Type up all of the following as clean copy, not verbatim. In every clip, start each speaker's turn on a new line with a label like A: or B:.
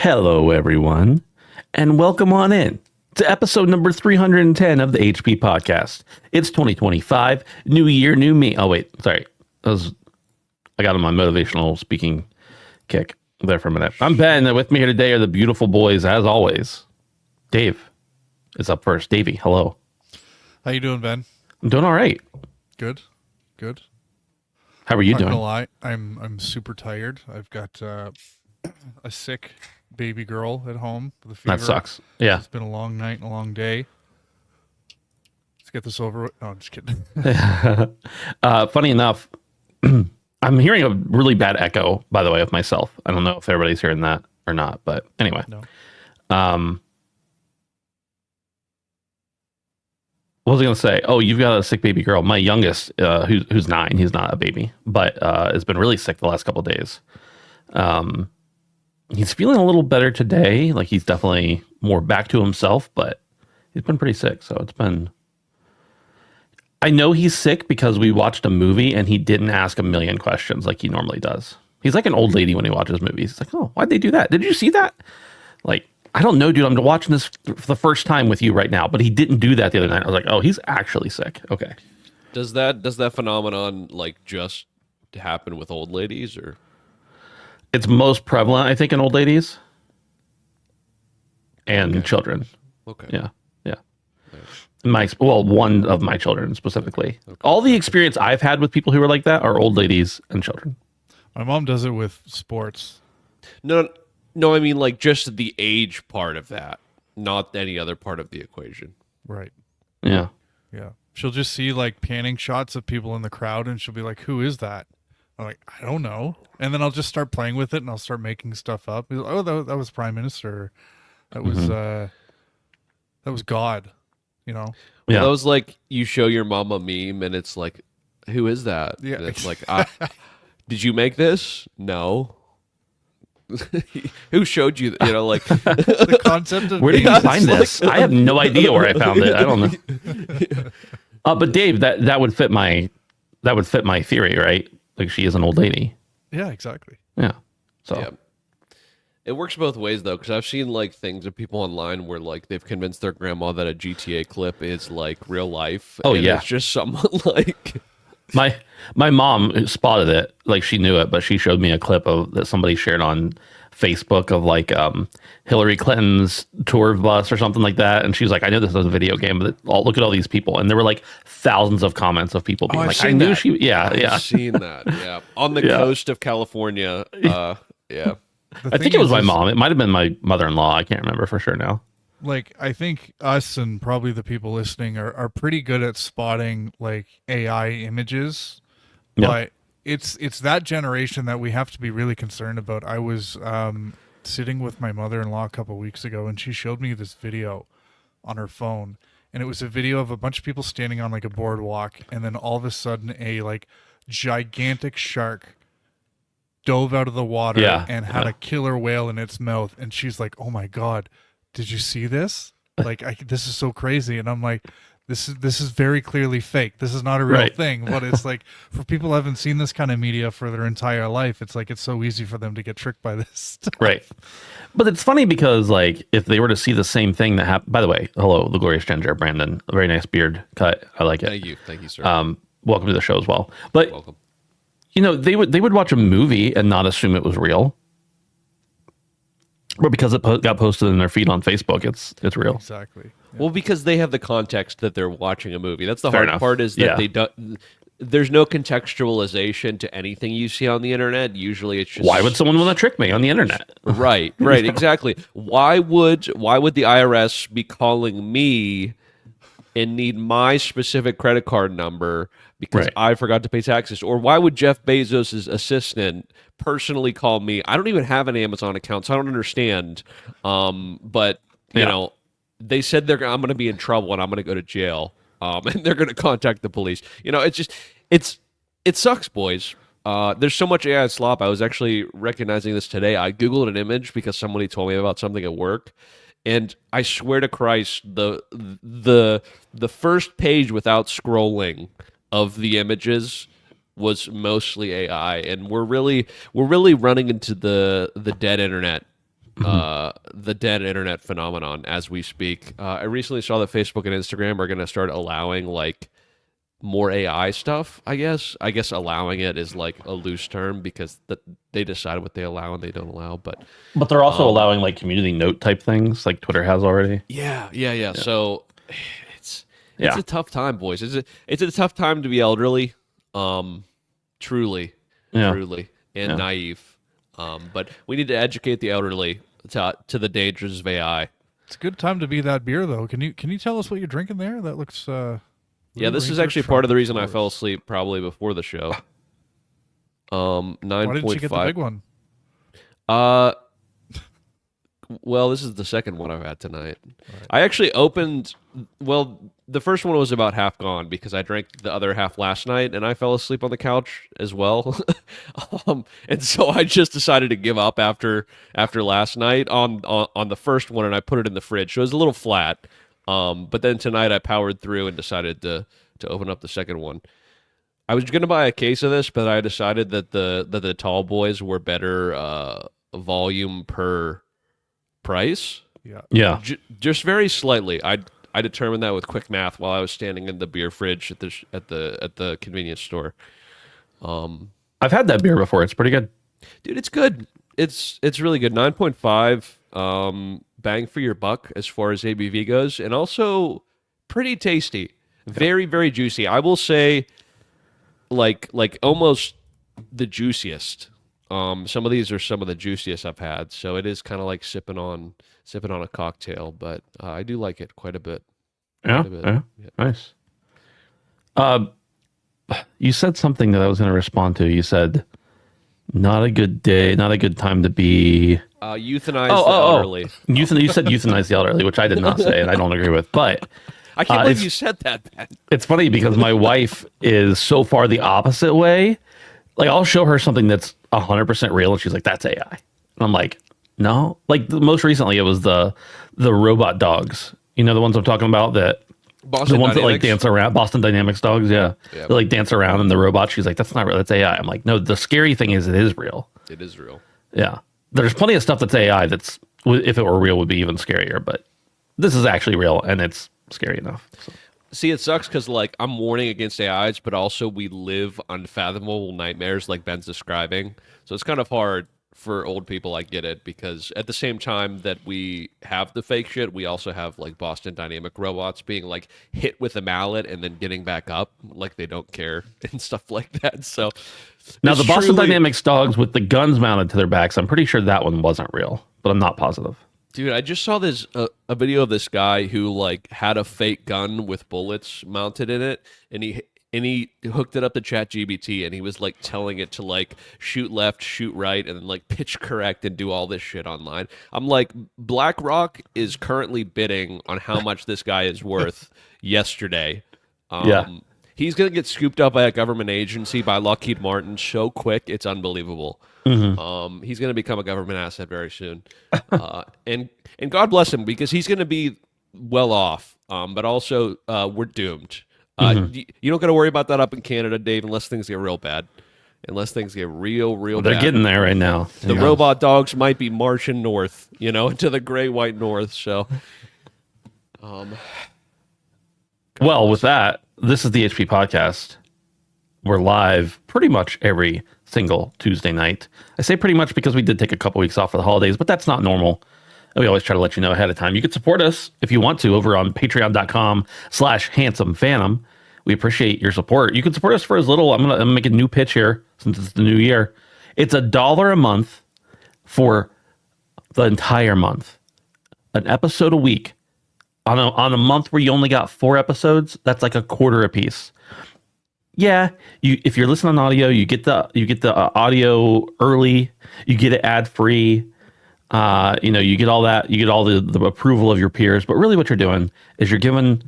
A: Hello, everyone, and welcome on in to episode number 310 of the HP podcast. It's 2025, new year, new me. Oh, wait, sorry. I got on my motivational speaking kick there for a minute. I'm Ben, and with me here today are the beautiful boys, as always. Dave is up first. Davey, hello.
B: How you doing, Ben?
A: I'm doing all right.
B: Good.
A: How are you doing?
B: Not gonna lie, I'm super tired. I've got a sick baby girl at home with a fever.
A: That sucks. Yeah.
B: It's been a long night and a long day. Let's get this over with. No, I'm just kidding.
A: Funny enough, I'm hearing a really bad echo, by the way, of myself. I don't know if everybody's hearing that or not, but anyway.
B: No.
A: What was I going to say? Oh, you've got a sick baby girl. My youngest, who's 9, he's not a baby, but has been really sick the last couple of days. He's feeling a little better today. Like he's definitely more back to himself, but he's been pretty sick. So it's been, I know he's sick because we watched a movie and he didn't ask a million questions like he normally does. He's like an old lady when he watches movies. It's like, oh, why'd they do that? Did you see that? Like, I don't know, dude. I'm watching this for the first time with you right now, but he didn't do that the other night. I was like, oh, he's actually sick. Okay.
C: Does that phenomenon like just happen with old ladies, or?
A: It's most prevalent, I think, in old ladies and children.
C: Okay.
A: Yeah. One of my children specifically. Okay. All the experience I've had with people who are like that are old ladies and children.
B: My mom does it with sports.
C: No, I mean like just the age part of that, not any other part of the equation.
B: Right.
A: Yeah.
B: She'll just see like panning shots of people in the crowd and she'll be like, who is that? I'm like, I don't know. And then I'll just start playing with it and I'll start making stuff up. Like, oh, that was Prime Minister. That was that was God. you know.
A: Yeah.
C: Well, that was like you show your mom a meme and it's like, who is that?
B: Yeah.
C: And it's like, did you make this? No. Who showed you? You know, like
B: The concept of
A: Where did you
B: being-
A: find this? I have no idea where I found it. I don't know. But Dave, that would fit my theory, right? Like she is an old lady.
B: Yeah, exactly.
A: Yeah. So
C: yeah. It works both ways though, because I've seen like things of people online where like they've convinced their grandma that a GTA clip is like real life.
A: Oh,
C: and
A: yeah.
C: it's just someone like
A: my mom spotted it, like she knew it, but she showed me a clip that somebody shared on Facebook of like Hillary Clinton's tour bus or something like that, and she was like, "I know this is a video game, but look at all these people," and there were like thousands of comments of people being
C: I've
A: like, "I
C: seen
A: knew
C: that.
A: she." Yeah,
C: I've
A: yeah.
C: seen that. Yeah, on the
A: Yeah.
C: coast of California. Yeah,
B: The
A: I think
B: thing
A: it was my
B: is,
A: mom. It might have been my mother-in-law. I can't remember for sure now.
B: like I think us and probably the people listening are pretty good at spotting like AI images,
A: Yeah.
B: but it's that generation that we have to be really concerned about. I was sitting with my mother-in-law a couple weeks ago, and she showed me this video on her phone, and it was a video of a bunch of people standing on like a boardwalk, and then all of a sudden a like gigantic shark dove out of the water
A: Yeah,
B: and had
A: yeah.
B: a killer whale in its mouth, and she's like, "Oh my god, did you see this? Like, this is so crazy." And I'm like, this is very clearly fake. This is not a real
A: Right.
B: thing. But it's like, for people who haven't seen this kind of media for their entire life, it's like it's so easy for them to get tricked by this stuff.
A: Right. But it's funny because, like, if they were to see the same thing that happened, by the way, hello, the glorious ginger, Brandon, a very nice beard cut. I like it.
C: thank you, sir.
A: Welcome to the show as well. But,
C: Welcome.
A: you know, they would watch a movie and not assume it was real. But because it got posted in their feed on Facebook, it's real.
B: Exactly.
C: Well, because they have the context that they're watching a movie. That's the
A: Fair
C: hard
A: enough.
C: part is that
A: Yeah.
C: they don't. There's no contextualization to anything you see on the internet. Usually, it's just
A: Why would someone want to trick me on the internet?
C: right, exactly. Why would the IRS be calling me and need my specific credit card number because
A: Right.
C: I forgot to pay taxes? Or why would Jeff Bezos' assistant personally call me? I don't even have an Amazon account, so I don't understand. But you
A: Yeah.
C: know, they said I'm going to be in trouble and I'm going to go to jail. And they're going to contact the police. You know, it sucks, boys. There's so much AI slop. I was actually recognizing this today. I Googled an image because somebody told me about something at work. And I swear to Christ, the first page without scrolling of the images was mostly AI. And we're really running into the dead internet. The dead internet phenomenon as we speak. I recently saw that Facebook and Instagram are going to start allowing like more AI stuff. I guess allowing it is like a loose term because they decide what they allow and they don't allow. But
A: They're also allowing like community note type things like Twitter has already.
C: yeah. So it's
A: Yeah.
C: a tough time, boys. It's a tough time to be elderly. Truly,
A: Yeah.
C: and naive. But we need to educate the elderly to the dangers of AI.
B: It's a good time to be that beer, though. Can you tell us what you're drinking there? That looks.
C: Yeah, this is actually part of the reason I fell asleep probably before the show. 9.5.
B: Why didn't you get the big one?
C: Well, this is the second one I've had tonight. I actually opened. Well, the first one was about half gone because I drank the other half last night and I fell asleep on the couch as well. And so I just decided to give up after last night on the first one, and I put it in the fridge. So it was a little flat. But then tonight I powered through and decided to open up the second one. I was gonna buy a case of this, but I decided that the tall boys were better volume per price.
B: Yeah.
A: Yeah.
C: Just very slightly. I determined that with quick math while I was standing in the beer fridge at the convenience store.
A: I've had that beer before. It's pretty good.
C: Dude, it's good. It's really good. 9.5 bang for your buck as far as ABV goes, and also pretty tasty. Very, very juicy. I will say like almost the juiciest. Some of these are some of the juiciest I've had, so it is kind of like sipping on a cocktail, but I do like it quite a bit.
A: Yeah.
C: Quite a bit.
A: Yeah. Nice. You said something that I was going to respond to. You said, not a good day, not a good time to be.
C: Euthanize the elderly.
A: You said euthanize the elderly, which I did not say, and I don't agree with. But
C: I can't believe
A: it's-
C: you said that, Ben.
A: It's funny because my wife is so far the opposite way. Like I'll show her something that's 100% real and she's like, that's AI. And I'm like, no. Like most recently it was the robot dogs. You know, the ones I'm talking about, that
C: Boston
A: the ones that like
C: Dynamics?
A: dance around, Boston Dynamics dogs. Yeah.
C: Yeah.
A: They like dance around in the robot. She's like, that's not real. That's AI. I'm like, no, the scary thing is it is real.
C: It is real.
A: Yeah. There's plenty of stuff that's AI that's, if it were real, would be even scarier. But this is actually real and it's scary enough. So.
C: See, it sucks because like I'm warning against AIs, but also we live unfathomable nightmares like Ben's describing. So it's kind of hard for old people. I get it, because at the same time that we have the fake shit, we also have like Boston Dynamic robots being like hit with a mallet and then getting back up like they don't care and stuff like that. So
A: Now
C: it's
A: the Boston
C: truly-
A: Dynamics dogs with the guns mounted to their backs, I'm pretty sure that one wasn't real, but I'm not positive.
C: Dude, I just saw this a video of this guy who like had a fake gun with bullets mounted in it, and he hooked it up to ChatGPT, and he was like telling it to like shoot left, shoot right, and then like pitch correct and do all this shit online. I'm like, BlackRock is currently bidding on how much this guy is worth yesterday.
A: Yeah.
C: He's gonna get scooped up by a government agency, by Lockheed Martin, so quick it's unbelievable. He's gonna become a government asset very soon, and God bless him, because he's gonna be well off. But also we're doomed. You don't gotta worry about that up in Canada, Dave, unless things get real bad. Unless things get real
A: They're
C: bad.
A: getting there right now.
C: The robot dogs might be marching north, into the gray white north. So,
A: Well, with that, this is the HP podcast. We're live pretty much every single Tuesday night. I say pretty much because we did take a couple weeks off for the holidays, but that's not normal. And we always try to let you know ahead of time. You can support us if you want to over on patreon.com/handsomephantom. We appreciate your support. You can support us for as little. I'm gonna make a new pitch here since it's the new year. It's $1 a month for the entire month. An episode a week. On a month where you only got 4 episodes, that's like a quarter a piece. Yeah, if you're listening on audio, you get the audio early, you get it ad free. You get all that, you get all the approval of your peers. But really, what you're doing is you're giving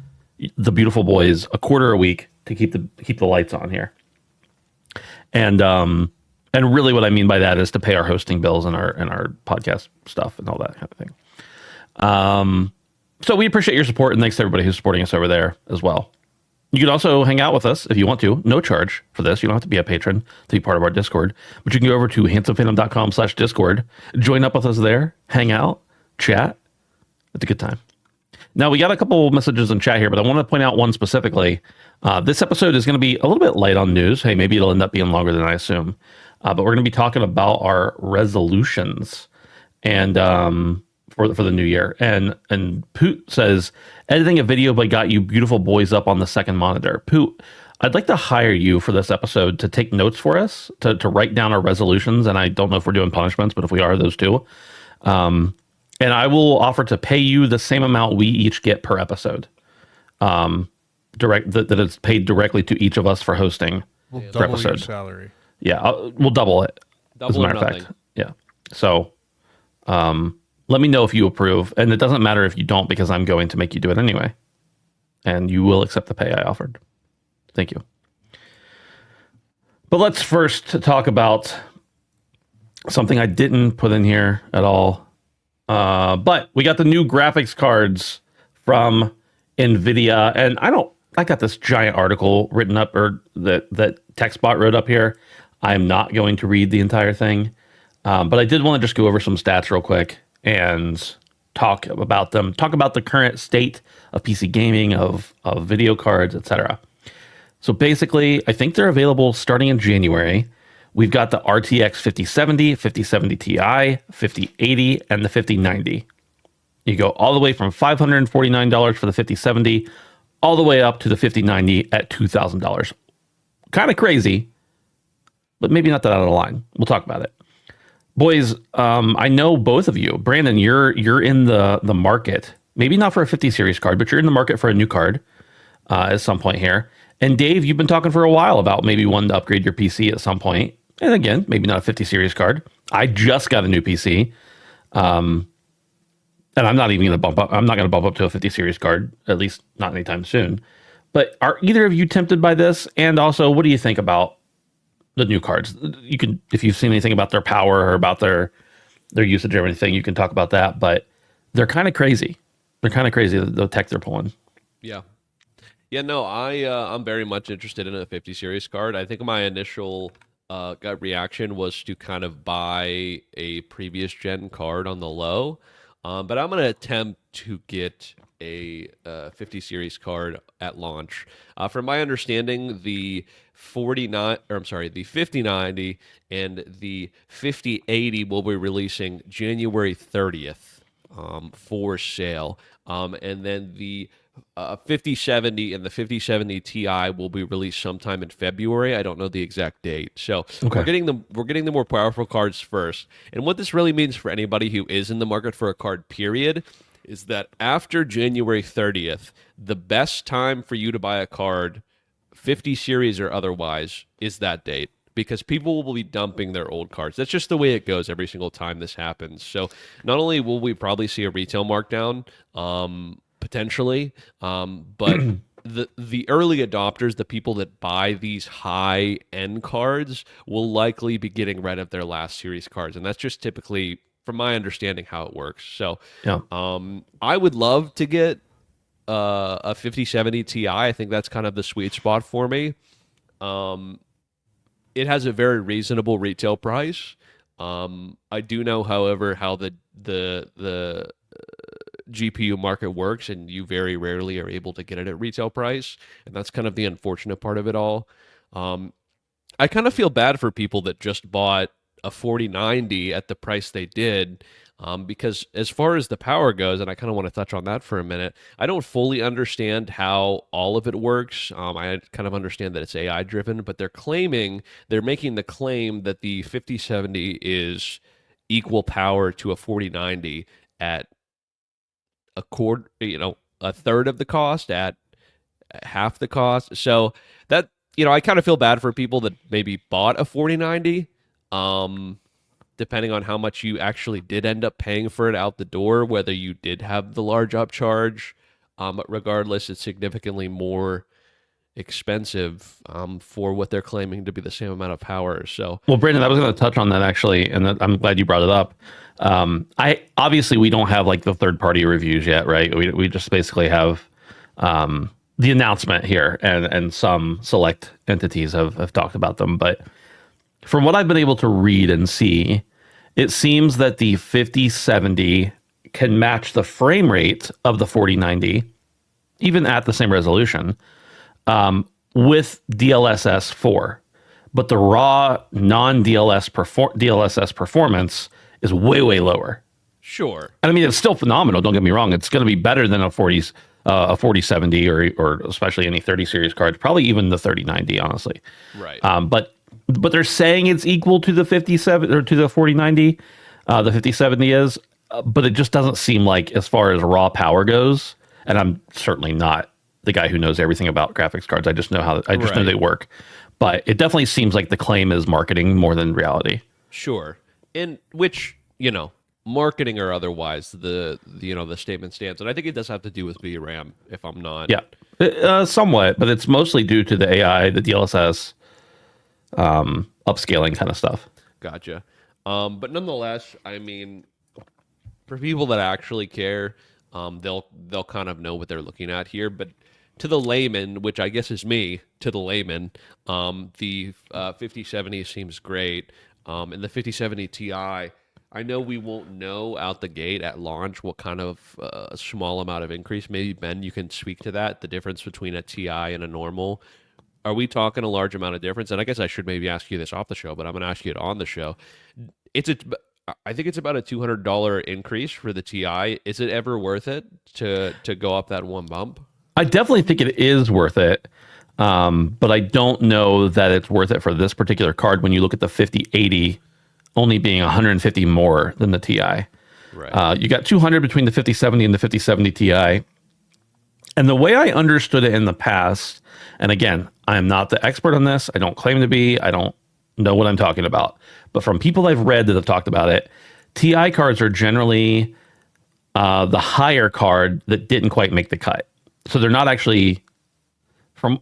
A: the beautiful boys a quarter a week to keep the lights on here. And really, what I mean by that is to pay our hosting bills and our podcast stuff and all that kind of thing. So we appreciate your support, and thanks to everybody who's supporting us over there as well. You can also hang out with us if you want to. No charge for this. You don't have to be a patron to be part of our Discord, but you can go over to handsomephantom.com/Discord, join up with us there, hang out, chat. It's a good time. Now, we got a couple messages in chat here, but I want to point out one specifically. This episode is going to be a little bit light on news. Hey, maybe it'll end up being longer than I assume. But we're going to be talking about our resolutions and for the new year. And Poot says, editing a video but got you beautiful boys up on the second monitor. Poot, I'd like to hire you for this episode to take notes for us, to write down our resolutions. And I don't know if we're doing punishments, but if we are, those two. And I will offer to pay you the same amount we each get per episode. That is paid directly to each of us for hosting.
B: We'll
A: per
B: double your
A: episode.
B: salary.
A: Yeah, we'll double it.
C: Double
A: as a
C: or
A: matter of
C: nothing.
A: fact. Yeah. So let me know if you approve. And it doesn't matter if you don't, because I'm going to make you do it anyway. And you will accept the pay I offered. Thank you. But let's first talk about something I didn't put in here at all. But we got the new graphics cards from NVIDIA. And I got this giant article written up, or that TechSpot wrote up here. I'm not going to read the entire thing. But I did want to just go over some stats real quick and talk about them, talk about the current state of PC gaming, of video cards, etc. So basically, I think they're available starting in January. We've got the RTX 5070, 5070 Ti, 5080, and the 5090. You go all the way from $549 for the 5070, all the way up to the 5090 at $2,000. Kind of crazy, but maybe not that out of line. We'll talk about it. Boys, I know both of you. Brandon, you're in the market. Maybe not for a 50 series card, but you're in the market for a new card at some point here. And Dave, you've been talking for a while about maybe wanting to upgrade your PC at some point. And again, maybe not a 50 series card. I just got a new PC. and I'm not even going to bump up. I'm not going to bump up to a 50 series card, at least not anytime soon. But are either of you tempted by this? And also, what do you think about the new cards? You can, if you've seen anything about their power or about their usage or anything, you can talk about that. But they're kind of crazy. They're kind of crazy, the tech they're pulling.
C: Yeah. Yeah, no, I'm very much interested in a 50 series card. I think my initial gut reaction was to kind of buy a previous gen card on the low, but I'm going to attempt to get a 50 series card at launch. From my understanding, the 5090 and the 5080 will be releasing January 30th for sale, and then the 5070 and the 5070 Ti will be released sometime in February. I don't know the exact date. So
A: Okay.
C: we're getting the more powerful cards first. And what this really means for anybody who is in the market for a card, period, is that after January 30th, the best time for you to buy a card, 50 series or otherwise, is that date. Because people will be dumping their old cards. That's just the way it goes every single time this happens. So not only will we probably see a retail markdown, potentially, but the early adopters, the people that buy these high end cards, will likely be getting rid of their last series cards, and that's just typically, from my understanding, how it works. So,
A: Yeah.
C: I would love to get a 5070 Ti. I think that's kind of the sweet spot for me. It has a very reasonable retail price. I do know, however, how the GPU market works, and you very rarely are able to get it at retail price, and that's kind of the unfortunate part of it all. I kind of feel bad for people that just bought a 4090 at the price they did, because as far as the power goes, and I kind of want to touch on that for a minute, I don't fully understand how all of it works. I kind of understand that it's AI driven, but they're making the claim that the 5070 is equal power to a 4090 at a third of the cost, at half the cost. So that, I kind of feel bad for people that maybe bought a 4090, depending on how much you actually did end up paying for it out the door, whether you did have the large upcharge. But regardless, it's significantly more expensive for what they're claiming to be the same amount of power. So,
A: Well, Brandon, I was going to touch on that actually, and I'm glad you brought it up. We don't have like the third party reviews yet, right? We just basically have the announcement here, and some select entities have talked about them. But from what I've been able to read and see, it seems that the 5070 can match the frame rate of the 4090, even at the same resolution, with DLSS 4. But the raw non-DLSS performance is way, way lower.
C: sure.
A: And I mean, it's still phenomenal. Don't get me wrong. It's going to be better than a 4070 or especially any 30 series cards, probably even the 3090, honestly.
C: Right.
A: But they're saying it's equal to the 57 or to the 4090. The 5070 is, but it just doesn't seem like, as far as raw power goes. And I'm certainly not the guy who knows everything about graphics cards. I just know know
C: Right.
A: they work. But it definitely seems like the claim is marketing more than reality.
C: Sure. In which, marketing or otherwise, the statement stands. And I think it does have to do with VRAM, if I'm not.
A: Yeah, somewhat, but it's mostly due to the AI, the DLSS, upscaling kind of stuff.
C: Gotcha. But nonetheless, I mean, for people that actually care, they'll kind of know what they're looking at here. But to the layman, which I guess is me, the 5070 seems great. And the 5070 Ti, I know we won't know out the gate at launch what kind of small amount of increase. Maybe, Ben, you can speak to that, the difference between a Ti and a normal. Are we talking a large amount of difference? And I guess I should maybe ask you this off the show, but I'm going to ask you it on the show. I think it's about a $200 increase for the Ti. Is it ever worth it to go up that one bump?
A: I definitely think it is worth it, but I don't know that it's worth it for this particular card when you look at the 5080 only being 150 more than the Ti.
C: Right.
A: You got 200 between the 5070 and the 5070 Ti. And the way I understood it in the past, and again, I am not the expert on this. I don't claim to be. I don't know what I'm talking about. But from people I've read that have talked about it, Ti cards are generally the higher card that didn't quite make the cut. So they're not actually from.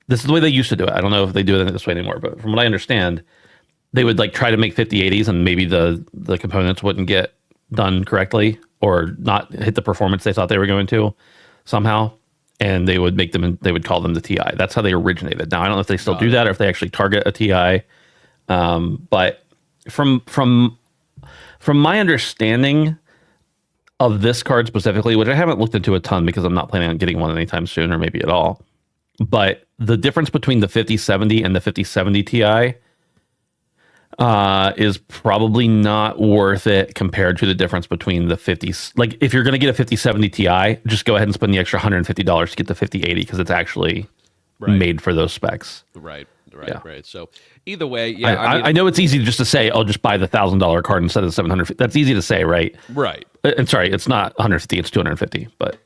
A: This is the way they used to do it. I don't know if they do it this way anymore, but from what I understand, they would like try to make 5080s and maybe the components wouldn't get done correctly or not hit the performance they thought they were going to somehow. And they would make them, and they would call them the TI. That's how they originated. Now, I don't know if they still do that or if they actually target a TI. But from my understanding of this card specifically, which I haven't looked into a ton because I'm not planning on getting one anytime soon or maybe at all. But the difference between the 5070 and the 5070 Ti is probably not worth it compared to the difference between the 50s. Like if you're going to get a 5070 Ti, just go ahead and spend the extra $150 to get the 5080 because it's actually made for those specs.
C: Right.
A: Yeah.
C: So either way, yeah.
A: I know it's easy just to say, "Oh, just buy the $1,000 card instead of the 750." That's easy to say, right?
C: Right.
A: And sorry, it's not 150; it's 250. But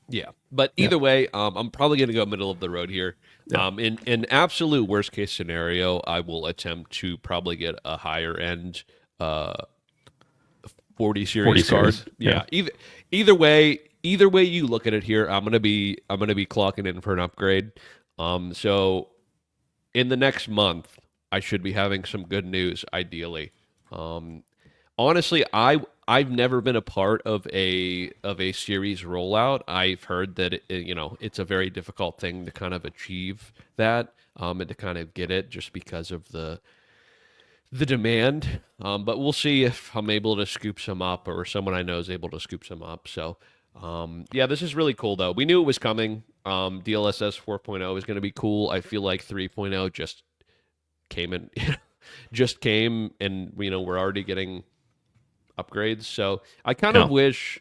C: yeah. But either way, I'm probably going to go middle of the road here. Yeah. In absolute worst case scenario, I will attempt to probably get a higher end 40 series card. Yeah. Either way you look at it here, I'm gonna be clocking in for an upgrade. So in the next month, I should be having some good news, ideally. Honestly, I've never been a part of a series rollout. I've heard that it's a very difficult thing to kind of achieve that and to kind of get it just because of the demand. But we'll see if I'm able to scoop some up or someone I know is able to scoop some up. So yeah, this is really cool though. We knew it was coming. DLSS 4.0 is going to be cool. I feel like 3.0 just came and we're already getting upgrades. So I kind of wish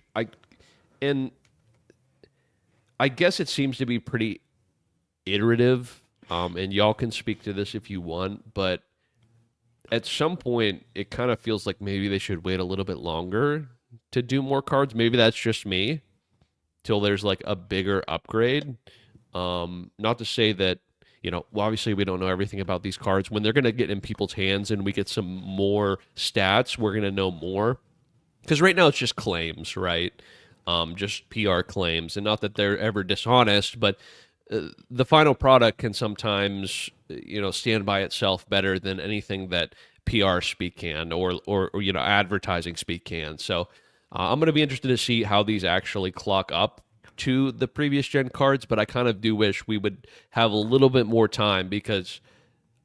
C: and I guess it seems to be pretty iterative. And y'all can speak to this if you want, but at some point it kind of feels like maybe they should wait a little bit longer to do more cards. Maybe that's just me till there's like a bigger upgrade. Not to say that, well, obviously we don't know everything about these cards. When they're going to get in people's hands and we get some more stats, we're going to know more. Because right now it's just claims, right? Just PR claims. And not that they're ever dishonest, but the final product can sometimes, stand by itself better than anything that PR speak can or advertising speak can. So I'm going to be interested to see how these actually clock up to the previous gen cards, but I kind of do wish we would have a little bit more time because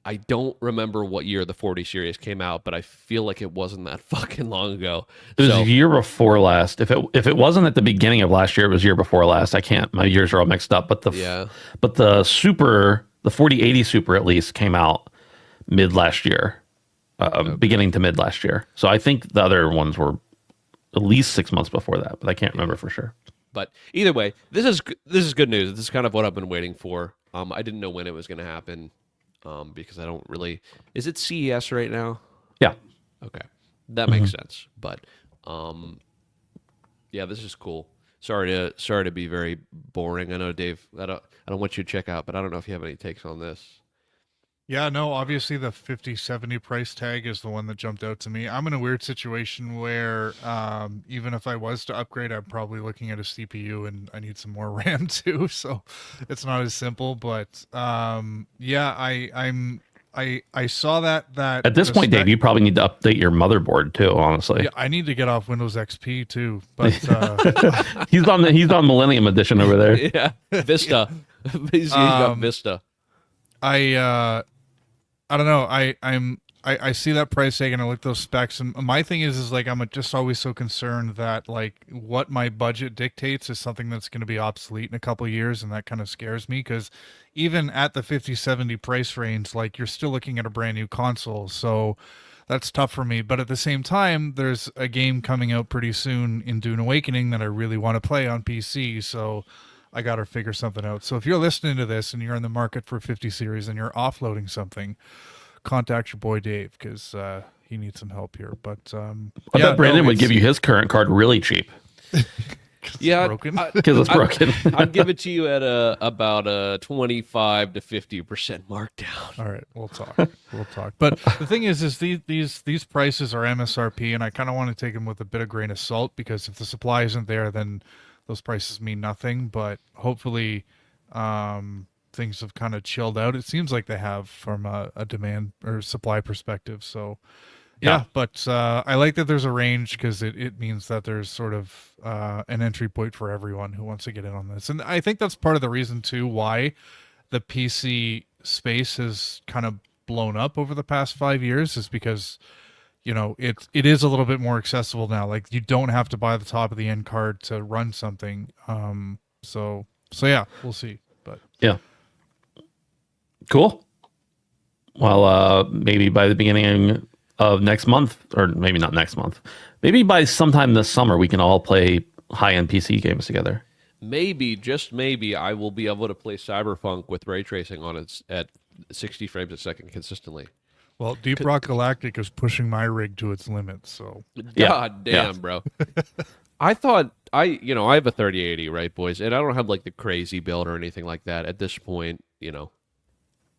C: I don't remember what year the 40 series came out, but I feel like it wasn't that fucking long ago.
A: It was year before last. If it wasn't at the beginning of last year, it was year before last. I can't. My years are all mixed up. But the Super, the 4080 Super at least came out mid last year, beginning to mid last year. So I think the other ones were at least 6 months before that, but I can't remember for sure.
C: But either way, this is good news. This is kind of what I've been waiting for. I didn't know when it was going to happen. Because I don't really... Is it CES right now?
A: Yeah.
C: Okay. That makes sense. But, yeah, this is cool. Sorry to be very boring. I know, Dave, I don't want you to check out, but I don't know if you have any takes on this.
B: Yeah, no, obviously the 5070 price tag is the one that jumped out to me. I'm in a weird situation where even if I was to upgrade, I'm probably looking at a CPU and I need some more RAM too. So it's not as simple, but yeah, I saw that
A: at this point, Dave, you probably need to update your motherboard too, honestly.
B: Yeah, I need to get off Windows XP too, but
A: he's on Millennium Edition over there.
C: Yeah. Vista. He's got Vista.
B: I don't know. I see that price tag and I look at those specs, and my thing is like I'm just always so concerned that like what my budget dictates is something that's going to be obsolete in a couple of years, and that kind of scares me because even at the 5070 price range, like you're still looking at a brand new console, so that's tough for me. But at the same time, there's a game coming out pretty soon in Dune Awakening that I really want to play on PC, so I got to figure something out. So if you're listening to this and you're in the market for 50 series and you're offloading something, contact your boy Dave because he needs some help here. But
A: I bet Brandon would give you his current card really cheap.
C: Yeah,
B: broken.
A: because it's broken.
C: I'd give it to you at about a 25 to 50% markdown.
B: All right, we'll talk. We'll talk. But the thing is these prices are MSRP, and I kind of want to take them with a bit of grain of salt, because if the supply isn't there, then those prices mean nothing. But hopefully, things have kind of chilled out. It seems like they have from a demand or supply perspective. So, yeah. But I like that there's a range, because it means that there's sort of an entry point for everyone who wants to get in on this. And I think that's part of the reason too why the PC space has kind of blown up over the past 5 years, is because, you know, it is a little bit more accessible now. Like, you don't have to buy the top of the end card to run something. So yeah, we'll see. But
A: Yeah. Cool. Well, maybe by the beginning of next month, or maybe not next month, maybe by sometime this summer, we can all play high-end PC games together.
C: Maybe, just maybe, I will be able to play Cyberpunk with ray tracing on it at 60 frames a second consistently.
B: well, Deep Rock Galactic is pushing my rig to its limits. So
A: Yeah.
C: God damn, bro. I thought I have a 3080, right, boys, and I don't have like the crazy build or anything like that at this point. You know,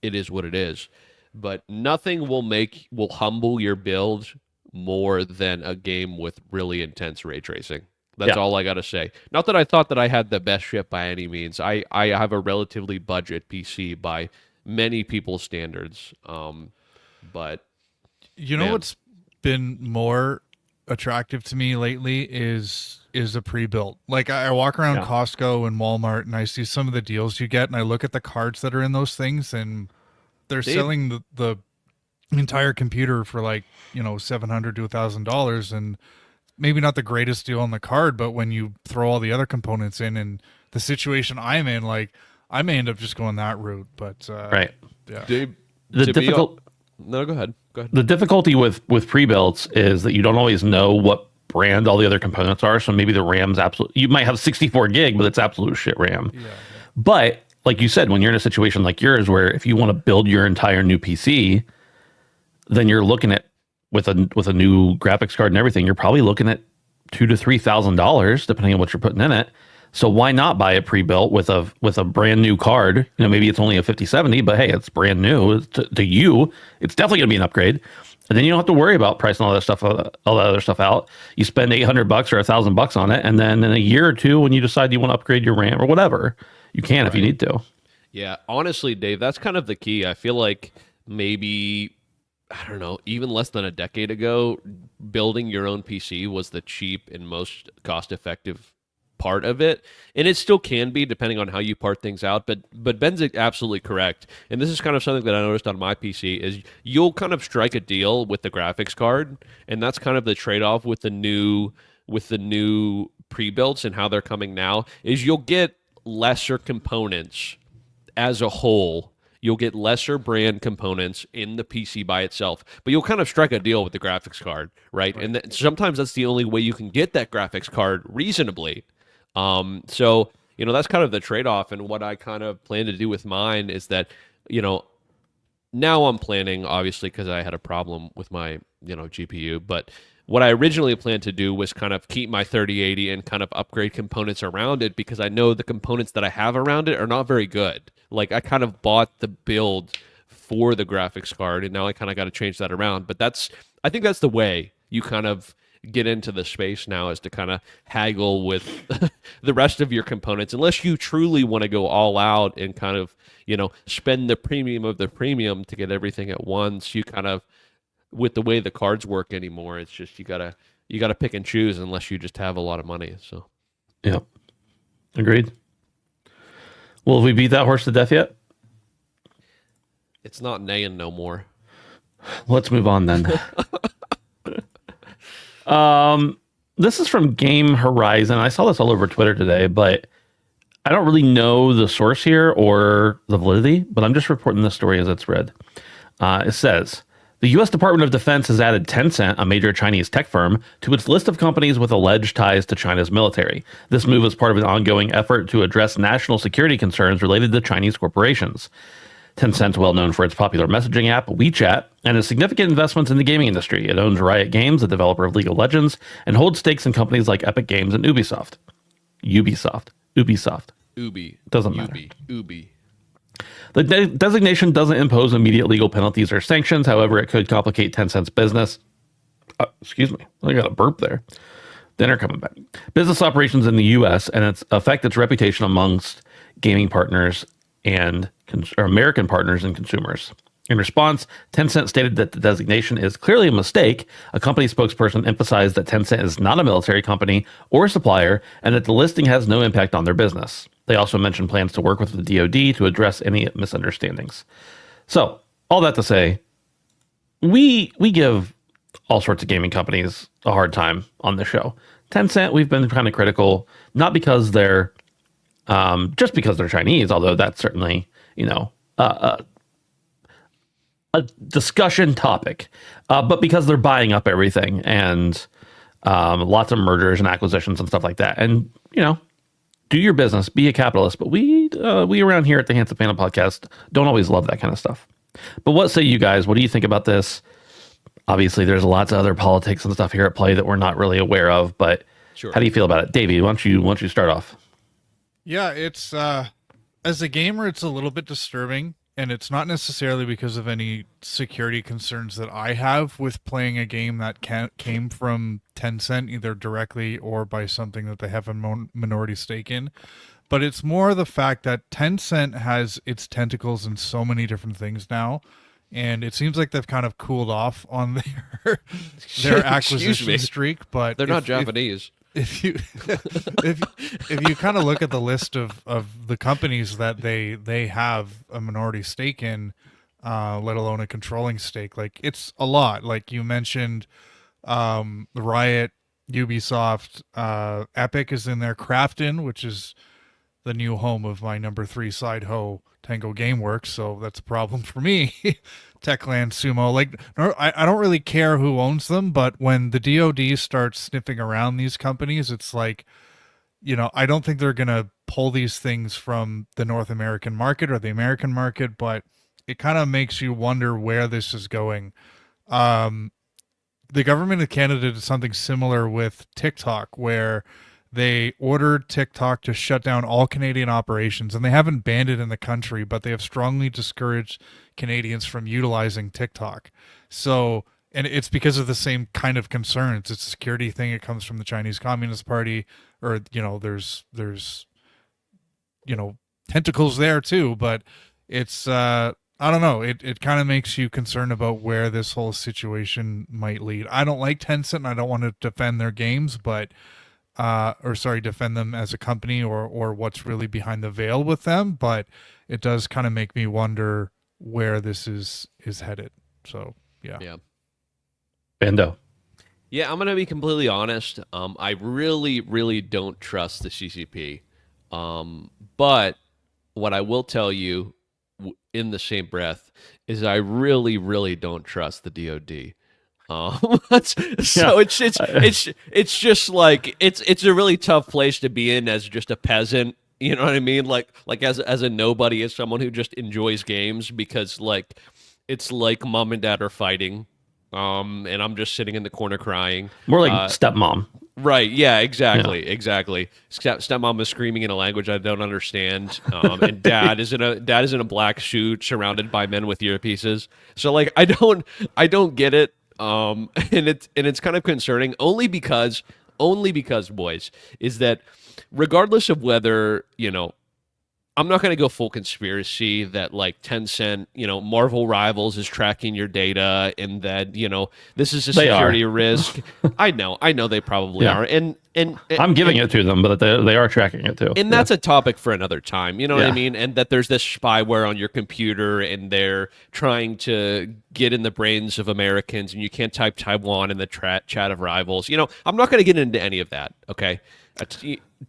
C: it is what it is. But nothing will humble your build more than a game with really intense ray tracing. That's all I got to say. Not that I thought that I had the best ship by any means. I have a relatively budget PC by many people's standards. But
B: you know what's been more attractive to me lately is a pre-built. Like, I walk around Costco and Walmart, and I see some of the deals you get, and I look at the cards that are in those things, and they're selling the entire computer for like, you know, $700 to $1,000, and maybe not the greatest deal on the card, but when you throw all the other components in, and the situation I'm in, like, I may end up just going that route. But
A: Right.
B: yeah,
C: No, go ahead.
A: The difficulty with pre-builts is that you don't always know what brand all the other components are. So maybe the RAM's absolute. You might have 64 gig, but it's absolute shit RAM.
B: yeah.
A: But like you said, when you're in a situation like yours, where if you want to build your entire new PC, then you're looking at with a new graphics card and everything, you're probably looking at $2,000 to $3,000 depending on what you're putting in it. So why not buy a pre-built with a brand new card? You know, maybe it's only a 5070, but hey, it's brand new to you. It's definitely going to be an upgrade. And then you don't have to worry about pricing all that other stuff out. You spend $800 or $1,000 on it, and then in a year or two, when you decide you want to upgrade your RAM or whatever, you can if you need to.
C: Yeah, honestly, Dave, that's kind of the key. I feel like maybe, I don't know, even less than a decade ago, building your own PC was the cheap and most cost-effective part of it, and it still can be depending on how you part things out, but Ben's absolutely correct, and this is kind of something that I noticed on my PC is you'll kind of strike a deal with the graphics card, and that's kind of the trade-off with the new pre-builts and how they're coming now, is you'll get lesser components as a whole. You'll get lesser brand components in the PC by itself, but you'll kind of strike a deal with the graphics card, right? And sometimes that's the only way you can get that graphics card reasonably. So, you know, that's kind of the trade-off. And what I kind of plan to do with mine is that, you know, now I'm planning, obviously, because I had a problem with my, you know, GPU, but what I originally planned to do was kind of keep my 3080 and kind of upgrade components around it, because I know the components that I have around it are not very good. Like, I kind of bought the build for the graphics card, and now I kind of got to change that around. But I think that's the way you kind of get into the space now, is to kind of haggle with the rest of your components, unless you truly want to go all out and kind of, you know, spend the premium of the premium to get everything at once. You kind of, with the way the cards work anymore, it's just you gotta pick and choose, unless you just have a lot of money. So
A: yeah, agreed. Well, have we beat that horse to death yet?
C: it's not neighing no more.
A: Let's move on then. This is from Game Horizon. I saw this all over Twitter today, but I don't really know the source here or the validity, but I'm just reporting the story as it's read. It says, the U.S. Department of Defense has added Tencent, a major Chinese tech firm, to its list of companies with alleged ties to China's military. This move is part of an ongoing effort to address national security concerns related to Chinese corporations. Tencent, well known for its popular messaging app, WeChat, and its significant investments in the gaming industry. It owns Riot Games, a developer of League of Legends, and holds stakes in companies like Epic Games and Ubisoft. Ubisoft.
C: Ubi.
A: Doesn't matter.
C: Ubi.
A: The designation doesn't impose immediate legal penalties or sanctions. However, it could complicate Tencent's business. Excuse me. I got a burp there. Dinner coming back. Business operations in the U.S. and affect its reputation amongst gaming partners and American partners and consumers. In response, Tencent stated that the designation is clearly a mistake. A company spokesperson emphasized that Tencent is not a military company or supplier and that the listing has no impact on their business. They also mentioned plans to work with the DOD to address any misunderstandings. So, all that to say, we give all sorts of gaming companies a hard time on the show. Tencent, we've been kind of critical, not because they're just because they're Chinese, although that's certainly, a discussion topic, but because they're buying up everything and lots of mergers and acquisitions and stuff like that. And, do your business, be a capitalist. But we around here at the Handsome Phantom podcast don't always love that kind of stuff. But what say you guys? What do you think about this? Obviously, there's lots of other politics and stuff here at play that we're not really aware of. But
C: Sure.
A: How do you feel about it? Davey, why don't you start off?
B: Yeah, it's as a gamer, it's a little bit disturbing, and it's not necessarily because of any security concerns that I have with playing a game that came from Tencent, either directly or by something that they have a minority stake in. But it's more the fact that Tencent has its tentacles in so many different things now, and it seems like they've kind of cooled off on their acquisition streak. But
C: they're not Japanese.
B: If you if you kind of look at the list of the companies that they have a minority stake in, let alone a controlling stake, like it's a lot. Like you mentioned, Riot, Ubisoft, Epic is in there, Krafton, which is the new home of my number 3 side hoe, Tango Gameworks, so that's a problem for me. Techland, Sumo, I don't really care who owns them, but when the DOD starts sniffing around these companies, it's like, I don't think they're going to pull these things from the North American market or the American market, but it kind of makes you wonder where this is going. The government of Canada did something similar with TikTok, where they ordered TikTok to shut down all Canadian operations, and they haven't banned it in the country, but they have strongly discouraged Canadians from utilizing TikTok. So, and it's because of the same kind of concerns. It's a security thing. It comes from the Chinese Communist Party, or, there's tentacles there too, but it's, I don't know. It kind of makes you concerned about where this whole situation might lead. I don't like Tencent, and I don't want to defend their games, but defend them as a company or what's really behind the veil with them, but it does kind of make me wonder where this is headed. So yeah.
A: Bando.
C: Yeah, I'm gonna be completely honest. I really don't trust the CCP. But what I will tell you in the same breath is I really don't trust the DOD. So it's just like it's a really tough place to be in as just a peasant. You know what I mean? Like as a nobody, as someone who just enjoys games, because it's like mom and dad are fighting, and I'm just sitting in the corner crying.
A: More like stepmom.
C: Right? Yeah. Exactly. Stepmom is screaming in a language I don't understand, and dad is in a black suit surrounded by men with earpieces. So I don't get it. And it's kind of concerning only because, boys, is that regardless of whether, I'm not going to go full conspiracy that Tencent, Marvel Rivals is tracking your data and that, this is a security risk. I know they probably are. And
A: I'm giving it to them, but they are tracking it too.
C: And that's a topic for another time. You know what I mean? And that there's this spyware on your computer and they're trying to get in the brains of Americans and you can't type Taiwan in the chat of Rivals. I'm not going to get into any of that. Okay.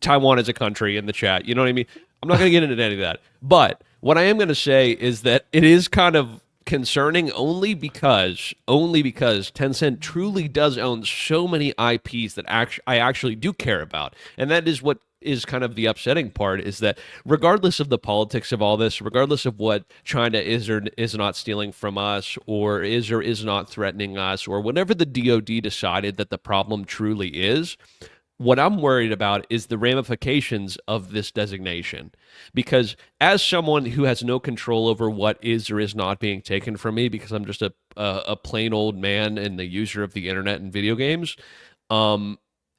C: Taiwan is a country in the chat. You know what I mean? I'm not going to get into any of that. But what I am going to say is that it is kind of concerning only because Tencent truly does own so many IPs that I actually do care about. And that is what is kind of the upsetting part, is that regardless of the politics of all this, regardless of what China is or is not stealing from us or is not threatening us, or whatever the DOD decided that the problem truly is, what I'm worried about is the ramifications of this designation. Because as someone who has no control over what is or is not being taken from me, because I'm just a plain old man and the user of the internet and video games, and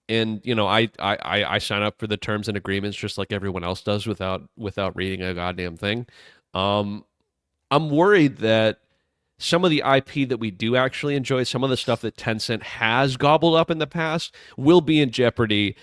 C: I sign up for the terms and agreements just like everyone else does without reading a goddamn thing. I'm worried that some of the IP that we do actually enjoy, some of the stuff that Tencent has gobbled up in the past, will be in jeopardy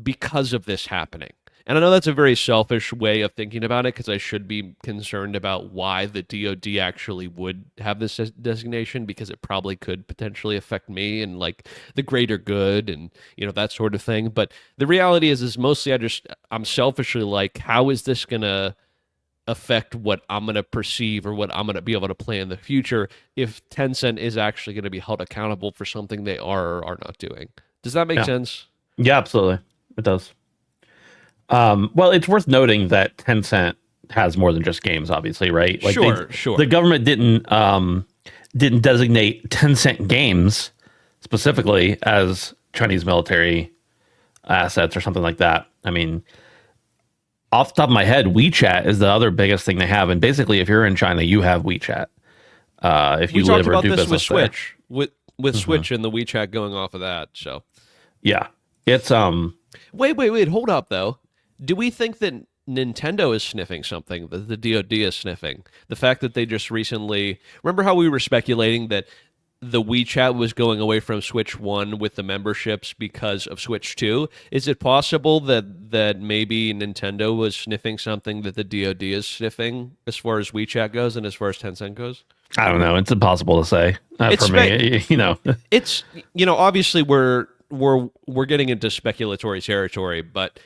C: because of this happening. And I know that's a very selfish way of thinking about it, because I should be concerned about why the DOD actually would have this designation, because it probably could potentially affect me and like the greater good and that sort of thing. But the reality is mostly I'm selfishly like, how is this gonna affect what I'm going to perceive or what I'm going to be able to play in the future if Tencent is actually going to be held accountable for something they are or are not doing. Does that make sense?
A: Yeah, absolutely. It does. Well, it's worth noting that Tencent has more than just games, obviously, right? Like
C: sure.
A: The government didn't designate Tencent games specifically as Chinese military assets or something like that. I mean, off the top of my head, WeChat is the other biggest thing they have, and basically, if you're in China, you have WeChat. If you live or do business
C: with Switch, with Switch and the WeChat going off of that. So,
A: yeah, it's
C: Wait, hold up though. Do we think that Nintendo is sniffing something? That the DOD is sniffing the fact that they just recently. Remember how we were speculating that the WeChat was going away from Switch 1 with the memberships because of Switch 2. Is it possible that maybe Nintendo was sniffing something that the DOD is sniffing as far as WeChat goes and as far as Tencent goes?
A: I don't know. It's impossible to say for me.
C: It's obviously we're getting into speculatory territory, but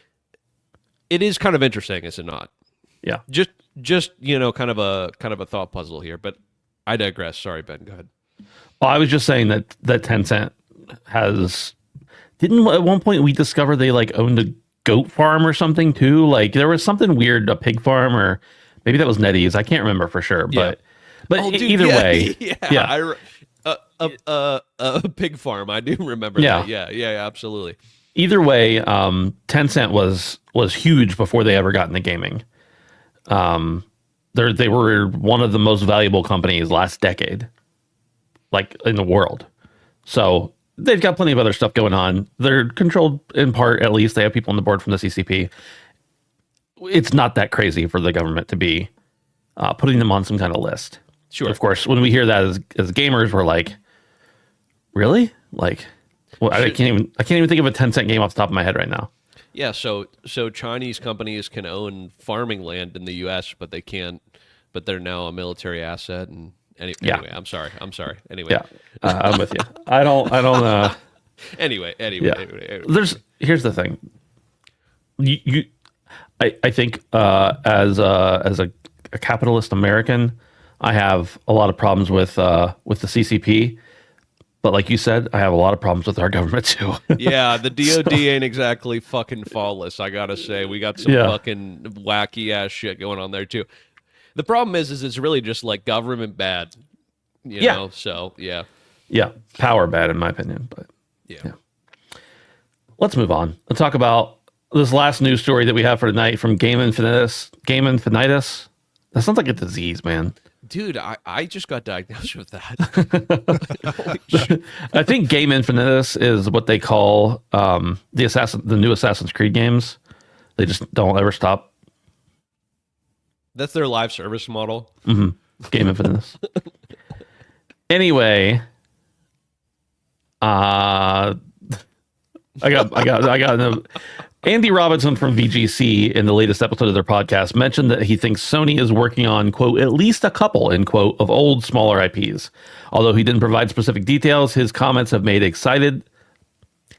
C: it is kind of interesting, is it not?
A: Yeah.
C: Just kind of a thought puzzle here, but I digress. Sorry, Ben. Go ahead.
A: Well, I was just saying that Tencent didn't at one point we discovered they like owned a goat farm or something too. Like there was something weird, a pig farm, or maybe that was NetEase. I can't remember for sure, but either way,
C: a pig farm. I do remember that. Yeah, absolutely.
A: Either way, Tencent was huge before they ever got into gaming. They were one of the most valuable companies last decade, like in the world. So they've got plenty of other stuff going on. They're controlled in part, at least. They have people on the board from the CCP. It's not that crazy for the government to be putting them on some kind of list.
C: Sure.
A: But of course, when we hear that as gamers, we're like, really? Like, well, I can't even think of a Tencent game off the top of my head right now.
C: Yeah, so Chinese companies can own farming land in the U.S., but they can't. But they're now a military asset. And anyway, I'm sorry. Anyway,
A: yeah, I'm with you. I don't.
C: Anyway.
A: Here's the thing. I think as a capitalist American, I have a lot of problems with the CCP. But like you said, I have a lot of problems with our government too.
C: Yeah, the DOD ain't exactly fucking flawless, I gotta say. We got some fucking wacky ass shit going on there too. The problem is it's really just like government bad, you know? So, yeah.
A: Yeah, power bad in my opinion, but
C: yeah.
A: Let's move on. Let's talk about this last news story that we have for tonight from Game Infinitus. That sounds like a disease, man.
C: Dude, I just got diagnosed with that.
A: I think Game Infinitus is what they call the new Assassin's Creed games. They just don't ever stop.
C: That's their live service model.
A: Mm-hmm. Game Infinitus. Anyway, I got Andy Robinson from VGC in the latest episode of their podcast mentioned that he thinks Sony is working on, quote, at least a couple, end quote, of old, smaller IPs. Although he didn't provide specific details, his comments have excited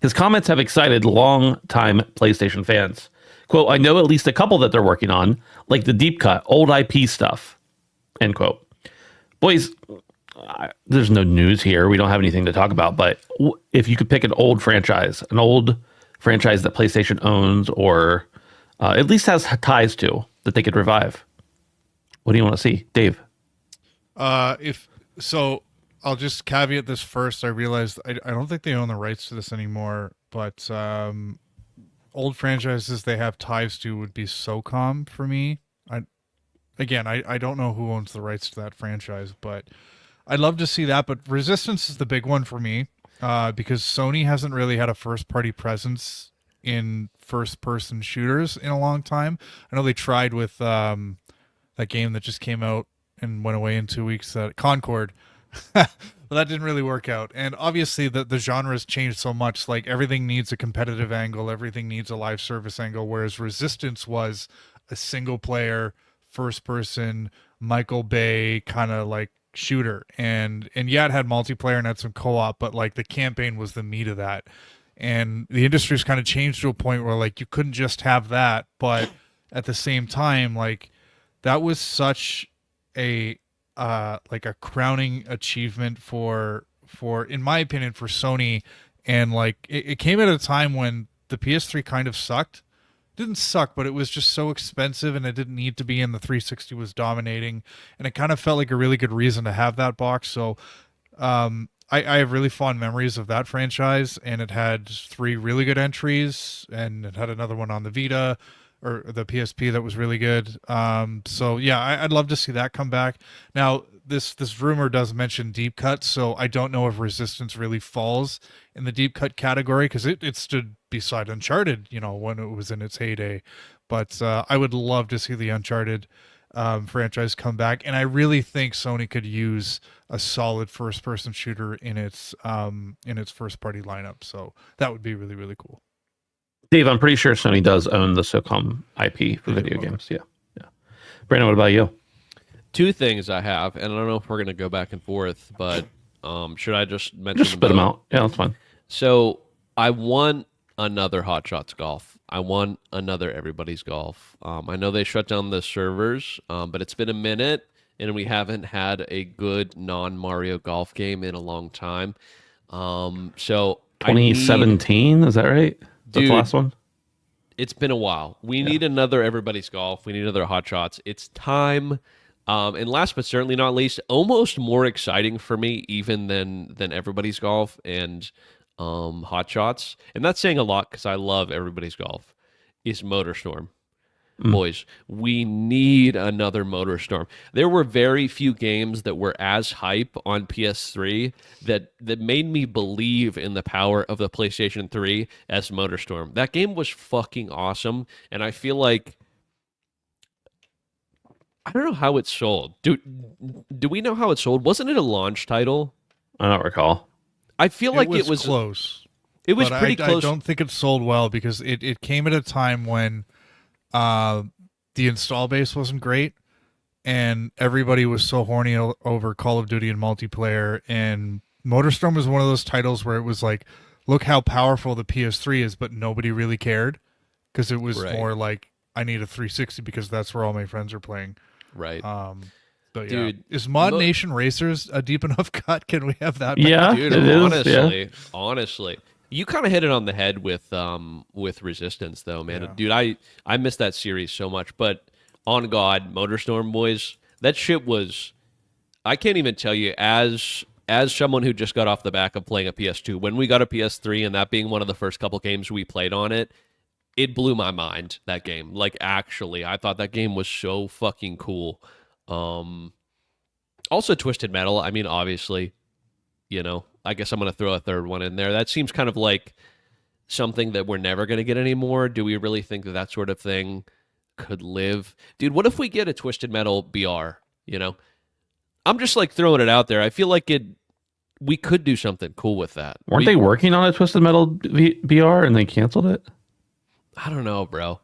A: long-time PlayStation fans. Quote, I know at least a couple that they're working on, like the deep cut, old IP stuff, end quote. Boys, there's no news here. We don't have anything to talk about, but if you could pick an old franchise that PlayStation owns or at least has ties to that they could revive, what do you want to see, Dave?
B: I'll just caveat this first. I realized I don't think they own the rights to this anymore, but old franchises they have ties to would be SOCOM for me. I don't know who owns the rights to that franchise, but I'd love to see that. But Resistance is the big one for me because Sony hasn't really had a first-party presence in first-person shooters in a long time. I know they tried with that game that just came out and went away in 2 weeks, Concord. But that didn't really work out. And obviously the genre has changed so much. Like everything needs a competitive angle, everything needs a live service angle, whereas Resistance was a single player, first person, Michael Bay kind of like shooter. And yeah, it had multiplayer and had some co-op, but like the campaign was the meat of that. And the industry's kind of changed to a point where like you couldn't just have that, but at the same time, like that was such a like a crowning achievement for in my opinion for Sony. And like it came at a time when the PS3 kind of sucked. Didn't suck, but it was just so expensive and it didn't need to be, and the 360 was dominating, and it kind of felt like a really good reason to have that box. So I have really fond memories of that franchise, and it had 3 really good entries, and it had another one on the Vita or the PSP that was really good. So yeah, I'd love to see that come back. Now, this rumor does mention deep cut, so I don't know if Resistance really falls in the deep cut category because it stood beside Uncharted, you know, when it was in its heyday. But I would love to see the Uncharted franchise come back, and I really think Sony could use a solid first-person shooter in its first-party lineup. So that would be really, really cool.
A: Dave, I'm pretty sure Sony does own the SOCOM IP for video games. Yeah. Brandon, what about you?
C: 2 things I have, and I don't know if we're going to go back and forth, but should I just mention
A: Just spit them out. Yeah, that's fine.
C: So I want another Hot Shots Golf. I want another Everybody's Golf. I know they shut down the servers, but it's been a minute, and we haven't had a good non-Mario golf game in a long time. So
A: 2017, is that right? That's
C: Dude,
A: the last one?
C: It's been a while. We need another Everybody's Golf. We need another Hot Shots. It's time. And last but certainly not least, almost more exciting for me even than Everybody's Golf and Hot Shots. And that's saying a lot because I love Everybody's Golf. Is MotorStorm. Boys, we need another MotorStorm. There were very few games that were as hype on PS3 that made me believe in the power of the PlayStation 3 as MotorStorm. That game was fucking awesome, and I feel like I don't know how it sold. Do we know how it sold? Wasn't it a launch title?
A: I don't recall.
C: I feel like it was
B: close.
C: It was
B: but
C: pretty close.
B: I don't think it sold well because it came at a time when the install base wasn't great, and everybody was so horny over Call of Duty and multiplayer. And MotorStorm was one of those titles where it was like, look how powerful the PS3 is, but nobody really cared because it was more like, I need a 360 because that's where all my friends are playing.
C: Right.
B: But
C: Dude,
B: is Mod Nation Racers a deep enough cut? Can we have that?
A: Yeah,
C: dude. Honestly, you kind of hit it on the head with Resistance, though, man.
B: Yeah.
C: Dude, I miss that series so much. But on God, MotorStorm, boys, that shit was. I can't even tell you as someone who just got off the back of playing a PS2, when we got a PS3 and that being one of the first couple games we played on it, it blew my mind. That game, like, actually, I thought that game was so fucking cool. Also Twisted Metal. I mean, obviously, you know, I guess I'm going to throw a third one in there. That seems kind of like something that we're never going to get anymore. Do we really think that sort of thing could live? Dude, what if we get a Twisted Metal BR, you know? I'm just like throwing it out there. I feel like we could do something cool with that.
A: Weren't they working on a Twisted Metal BR and they canceled it?
C: I don't know, bro.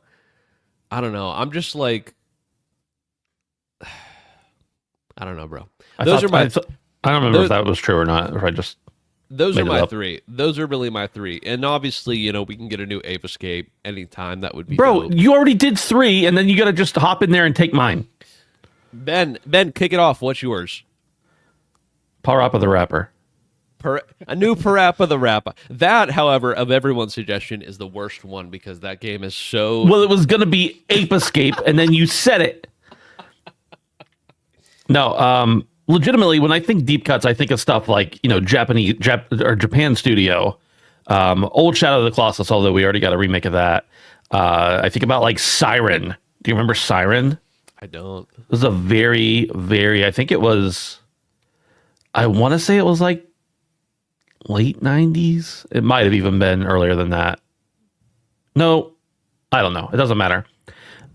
C: I don't know. I'm just like, I don't know, bro. I don't remember if that was true or not, or I just those are my 3. Those are really my 3. And obviously, you know, we can get a new Ape Escape anytime. That would be dope.
A: You already did 3, and then you got to just hop in there and take mine.
C: Ben, kick it off. What's yours?
A: Parappa the Rapper.
C: A new Parappa the Rapper. That, however, of everyone's suggestion, is the worst one because that game is so...
A: Well, it was going to be Ape Escape, and then you said it. No, legitimately, when I think deep cuts, I think of stuff like, you know, Japan studio, Old Shadow of the Colossus, although we already got a remake of that. I think about like Siren. Do you remember Siren?
C: I don't.
A: It was a very, very, I think it was, I want to say it was like late 90s. It might have even been earlier than that. No, I don't know. It doesn't matter.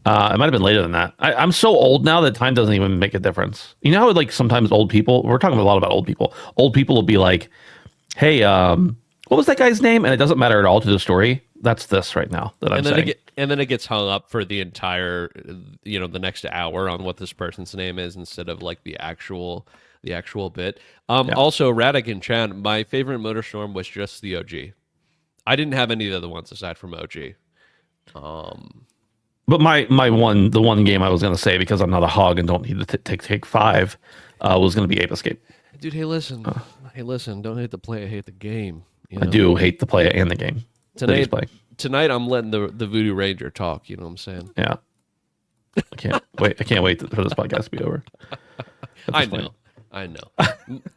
A: It might have been later than that. I'm so old now that time doesn't even make a difference. You know how like sometimes old people, we're talking a lot about old people. Old people will be like, hey, what was that guy's name? And it doesn't matter at all to the story. That's this right now that I'm saying.
C: And then it gets hung up for the entire, the next hour on what this person's name is instead of like the actual bit. Also, Radek and Chan, my favorite Motorstorm was just the OG. I didn't have any of the other ones aside from OG.
A: But the one game I was going to say, because I'm not a hog and don't need to take 5, was going to be Ape Escape.
C: Dude, hey, listen. Don't hate the play, hate the game.
A: I do hate the play and the game.
C: Tonight I'm letting the Voodoo Ranger talk, you know what I'm saying?
A: Yeah. I can't wait for this podcast to be over.
C: I know.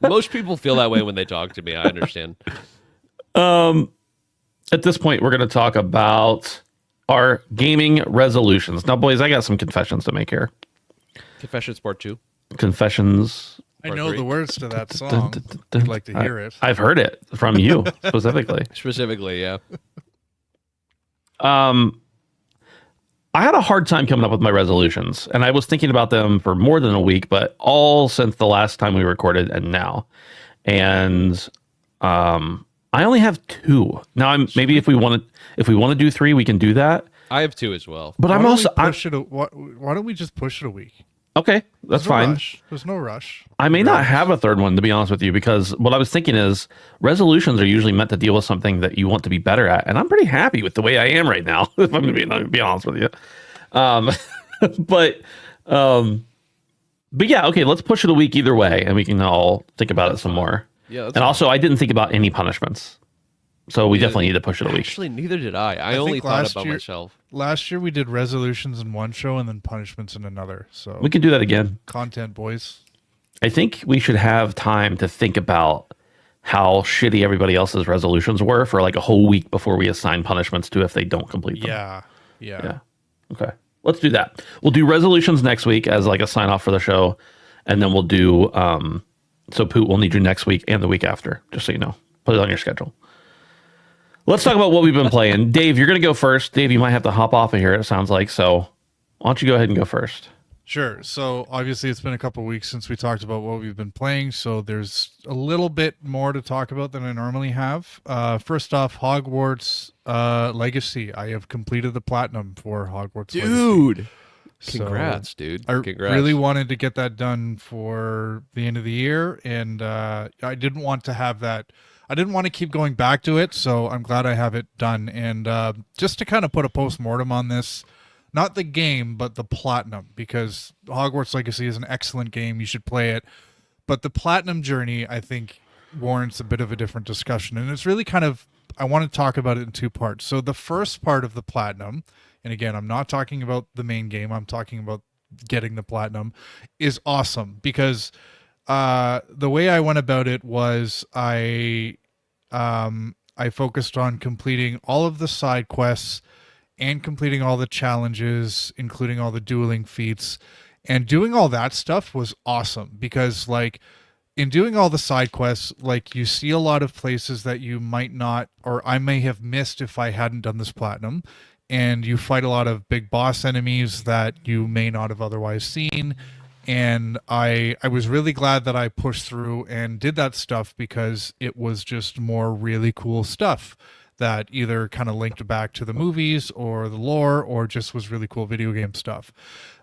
C: Most people feel that way when they talk to me. I understand.
A: At this point, we're going to talk about our gaming resolutions. Now, boys, I got some confessions to make here.
C: Confessions Part 2.
A: Confessions.
B: I know
C: 3.
B: the words to that song. I'd like to hear it.
A: I've heard it from you specifically.
C: Specifically, yeah.
A: I had a hard time coming up with my resolutions, and I was thinking about them for more than a week, but all since the last time we recorded and now. And I only have 2. Now maybe if we want to do 3, we can do that.
C: I have 2 as well.
A: But
B: why don't we just push it a week?
A: Okay, that's fine.
B: There's no rush.
A: I may not have a third one, to be honest with you, because what I was thinking is resolutions are usually meant to deal with something that you want to be better at, and I'm pretty happy with the way I am right now, if I'm going to be honest with you. But yeah, okay, let's push it a week either way, and we can all think about it some more.
C: Yeah,
A: and also, I didn't think about any punishments, so we definitely need to push it a week.
C: Actually, neither did I. I only thought about myself.
B: Last year we did resolutions in one show and then punishments in another. So
A: we can do that again.
B: Content, boys.
A: I think we should have time to think about how shitty everybody else's resolutions were for like a whole week before we assign punishments to if they don't complete them.
B: Yeah.
A: Okay. Let's do that. We'll do resolutions next week as like a sign off for the show. And then we'll do, so Poot will need you next week and the week after, just so you know. Put it on your schedule. Let's talk about what we've been playing. Dave, you're going to go first. Dave, you might have to hop off of here, it sounds like. So why don't you go ahead and go first?
B: Sure. So obviously it's been a couple of weeks since we talked about what we've been playing. So there's a little bit more to talk about than I normally have. First off, Hogwarts Legacy. I have completed the platinum for Hogwarts Legacy.
C: Dude. Congrats, dude. Congrats.
B: I really wanted to get that done for the end of the year. And I didn't want to have that. I didn't want to keep going back to it. So I'm glad I have it done. And just to kind of put a postmortem on this, not the game, but the platinum, because Hogwarts Legacy is an excellent game. You should play it. But the platinum journey, I think, warrants a bit of a different discussion. And it's really kind of, I want to talk about it in 2 parts. So the first part of the platinum, and again, I'm not talking about the main game, I'm talking about getting the platinum, is awesome. Because the way I went about it was I focused on completing all of the side quests and completing all the challenges, including all the dueling feats. And doing all that stuff was awesome because, like, in doing all the side quests, like, you see a lot of places that you might not, or I may have missed if I hadn't done this platinum. And you fight a lot of big boss enemies that you may not have otherwise seen. And I was really glad that I pushed through and did that stuff because it was just more really cool stuff that either kind of linked back to the movies or the lore or just was really cool video game stuff.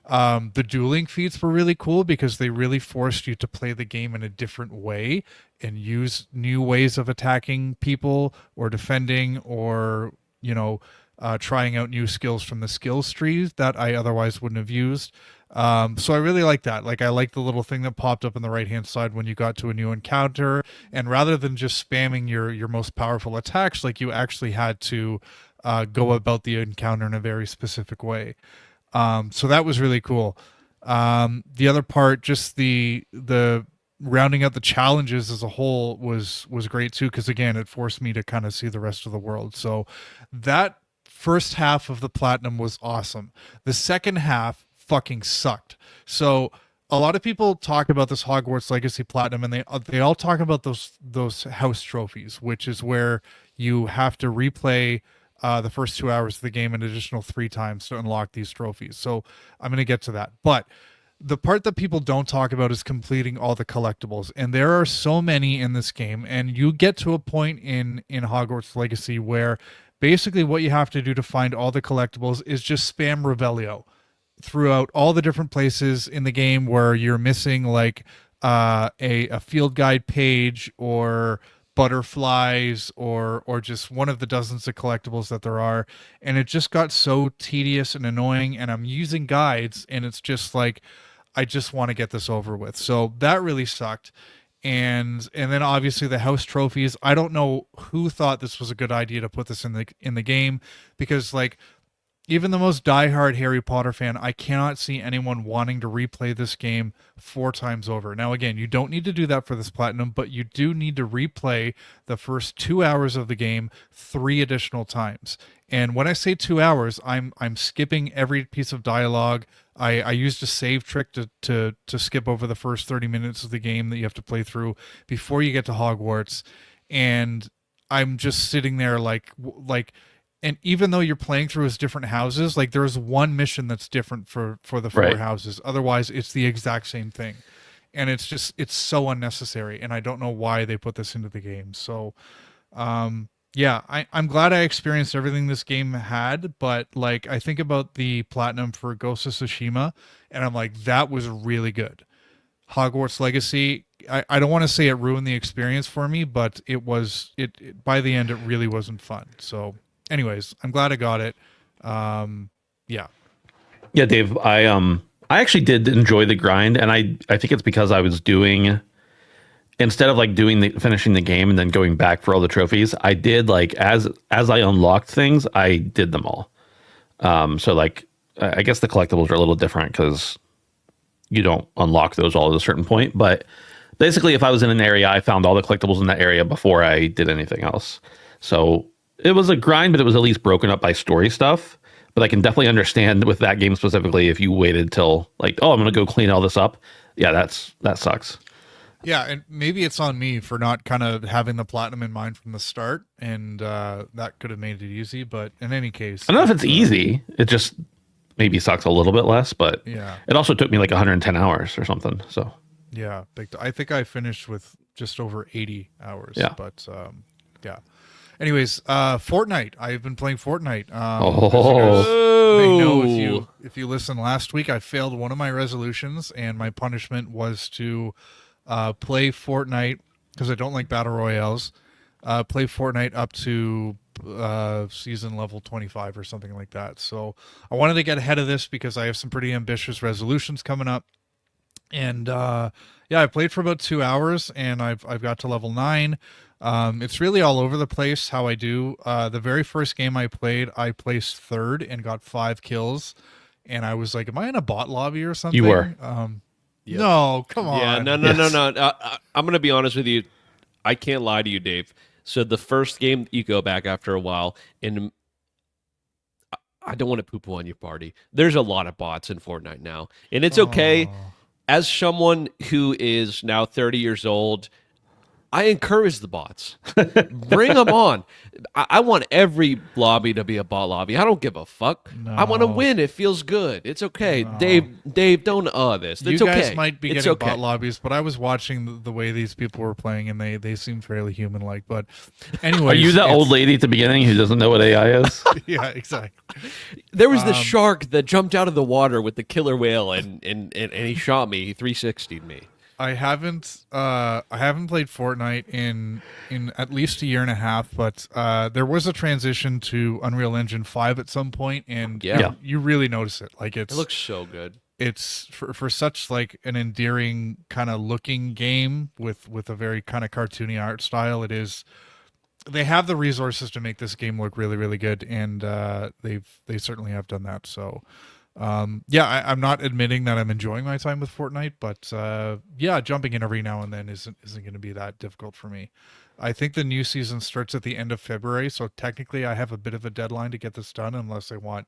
B: The dueling feats were really cool because they really forced you to play the game in a different way and use new ways of attacking people or defending or, trying out new skills from the skills trees that I otherwise wouldn't have used. So I really like that. Like, I like the little thing that popped up on the right hand side when you got to a new encounter, and rather than just spamming your most powerful attacks, like, you actually had to go about the encounter in a very specific way. So that was really cool. The other part, just the rounding out the challenges as a whole was great too, because again, it forced me to kind of see the rest of the world. So that first half of the platinum was awesome. The second half fucking sucked. So a lot of people talk about this Hogwarts Legacy Platinum, and they all talk about those house trophies, which is where you have to replay the first 2 hours of the game an additional 3 times to unlock these trophies. So I'm going to get to that. But the part that people don't talk about is completing all the collectibles. And there are so many in this game. And you get to a point in Hogwarts Legacy where basically what you have to do to find all the collectibles is just spam Revelio throughout all the different places in the game where you're missing like a field guide page or butterflies or just one of the dozens of collectibles that there are. And it just got so tedious and annoying, and I'm using guides and it's just like I just want to get this over with. So that really sucked. And then obviously the house trophies. I don't know who thought this was a good idea to put this in the game, because like even the most diehard Harry Potter fan, I cannot see anyone wanting to replay this game 4 times over. Now, again, you don't need to do that for this platinum, but you do need to replay the first 2 hours of the game 3 additional times. And when I say 2 hours, I'm skipping every piece of dialogue. I used a save trick to skip over the first 30 minutes of the game that you have to play through before you get to Hogwarts. And I'm just sitting there like. And even though you're playing through as different houses, like there's one mission that's different for the 4
A: Right.
B: houses. Otherwise, it's the exact same thing. And it's so unnecessary. And I don't know why they put this into the game. So, yeah, I'm glad I experienced everything this game had. But like, I think about the platinum for Ghost of Tsushima, and I'm like, that was really good. Hogwarts Legacy, I don't want to say it ruined the experience for me, but it by the end, it really wasn't fun. So anyways, I'm glad I got it. Yeah.
A: Yeah, Dave, I actually did enjoy the grind, and I think it's because I was doing, instead of like finishing the game and then going back for all the trophies, I did like as I unlocked things, I did them all. So like I guess the collectibles are a little different because you don't unlock those all at a certain point, but basically if I was in an area, I found all the collectibles in that area before I did anything else. So it was a grind, but it was at least broken up by story stuff. But I can definitely understand with that game specifically if you waited till like, oh, I'm going to go clean all this up. Yeah, that sucks.
B: Yeah, and maybe it's on me for not kind of having the platinum in mind from the start, and that could have made it easy. But in any case,
A: I don't know if it's easy. It just maybe sucks a little bit less, but
B: yeah,
A: it also took me like 110 hours or something. So
B: yeah, I think I finished with just over 80 hours.
A: Yeah.
B: But yeah. Anyways, Fortnite. I've been playing Fortnite.
A: Oh.
B: May know if you listened last week, I failed one of my resolutions, and my punishment was to play Fortnite, because I don't like battle royales. Play Fortnite up to season level 25 or something like that. So I wanted to get ahead of this because I have some pretty ambitious resolutions coming up. And yeah, I played for about 2 hours, and I've got to level 9. It's really all over the place how I do. The very first game I played, I placed 3rd and got 5 kills. And I was like, am I in a bot lobby or something?
A: You were.
C: Yep.
B: No, come on.
C: Yeah, no. I'm going to be honest with you. I can't lie to you, Dave. So the first game, you go back after a while, and I don't want to poo-poo on your party. There's a lot of bots in Fortnite now, and it's okay. As someone who is now 30 years old, I encourage the bots. Bring them on. I want every lobby to be a bot lobby. I don't give a fuck. I want to
B: No.
C: win. It feels good. It's okay.
B: No.
C: Dave, don't this. It's
B: You guys
C: okay.
B: might be
C: It's
B: getting
C: okay.
B: bot lobbies, but I was watching the way these people were playing, and they seem fairly human-like. But anyway,
A: Are you the old lady at the beginning who doesn't know what AI is?
B: Yeah, exactly.
C: There was the shark that jumped out of the water with the killer whale, and he shot me. He 360'd me.
B: I haven't played Fortnite in at least a year and a half, but there was a transition to Unreal Engine 5 at some point, and
C: Yeah.
B: you really notice it. Like
C: It looks so good.
B: it's for such like an endearing kind of looking game with a very kind of cartoony art style. It is. They have the resources to make this game look really, really good, and they certainly have done that. So I'm not admitting that I'm enjoying my time with Fortnite, but jumping in every now and then isn't going to be that difficult for me. I think the new season starts at the end of February, so technically I have a bit of a deadline to get this done, unless I want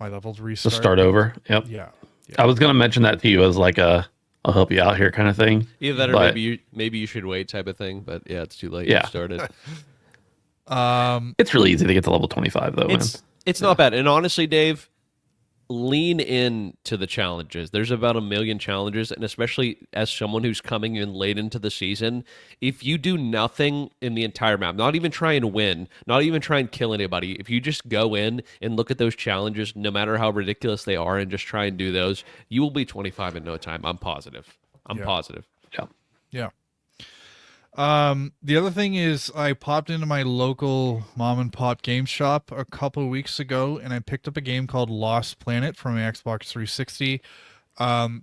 B: my level to
A: To
B: restart.
A: start over. Yep.
B: Yeah.
A: I was gonna mention that to you as like a I'll help you out here kind of thing.
C: Either that or
A: But-
C: maybe you should wait type of thing. But yeah, it's too late.
A: Yeah.
C: You started.
A: It's really easy to get to level 25 though, man.
C: It's not bad. And honestly, Dave, lean in to the challenges. There's about 1 million challenges, and especially as someone who's coming in late into the season, if you do nothing in the entire map, not even try and win, not even try and kill anybody, if you just go in and look at those challenges, no matter how ridiculous they are, and just try and do those, you will be 25 in no time. I'm positive. I'm positive.
A: Yeah.
B: Yeah. The other thing is I popped into my local mom and pop game shop a couple of weeks ago and I picked up a game called Lost Planet from my Xbox 360.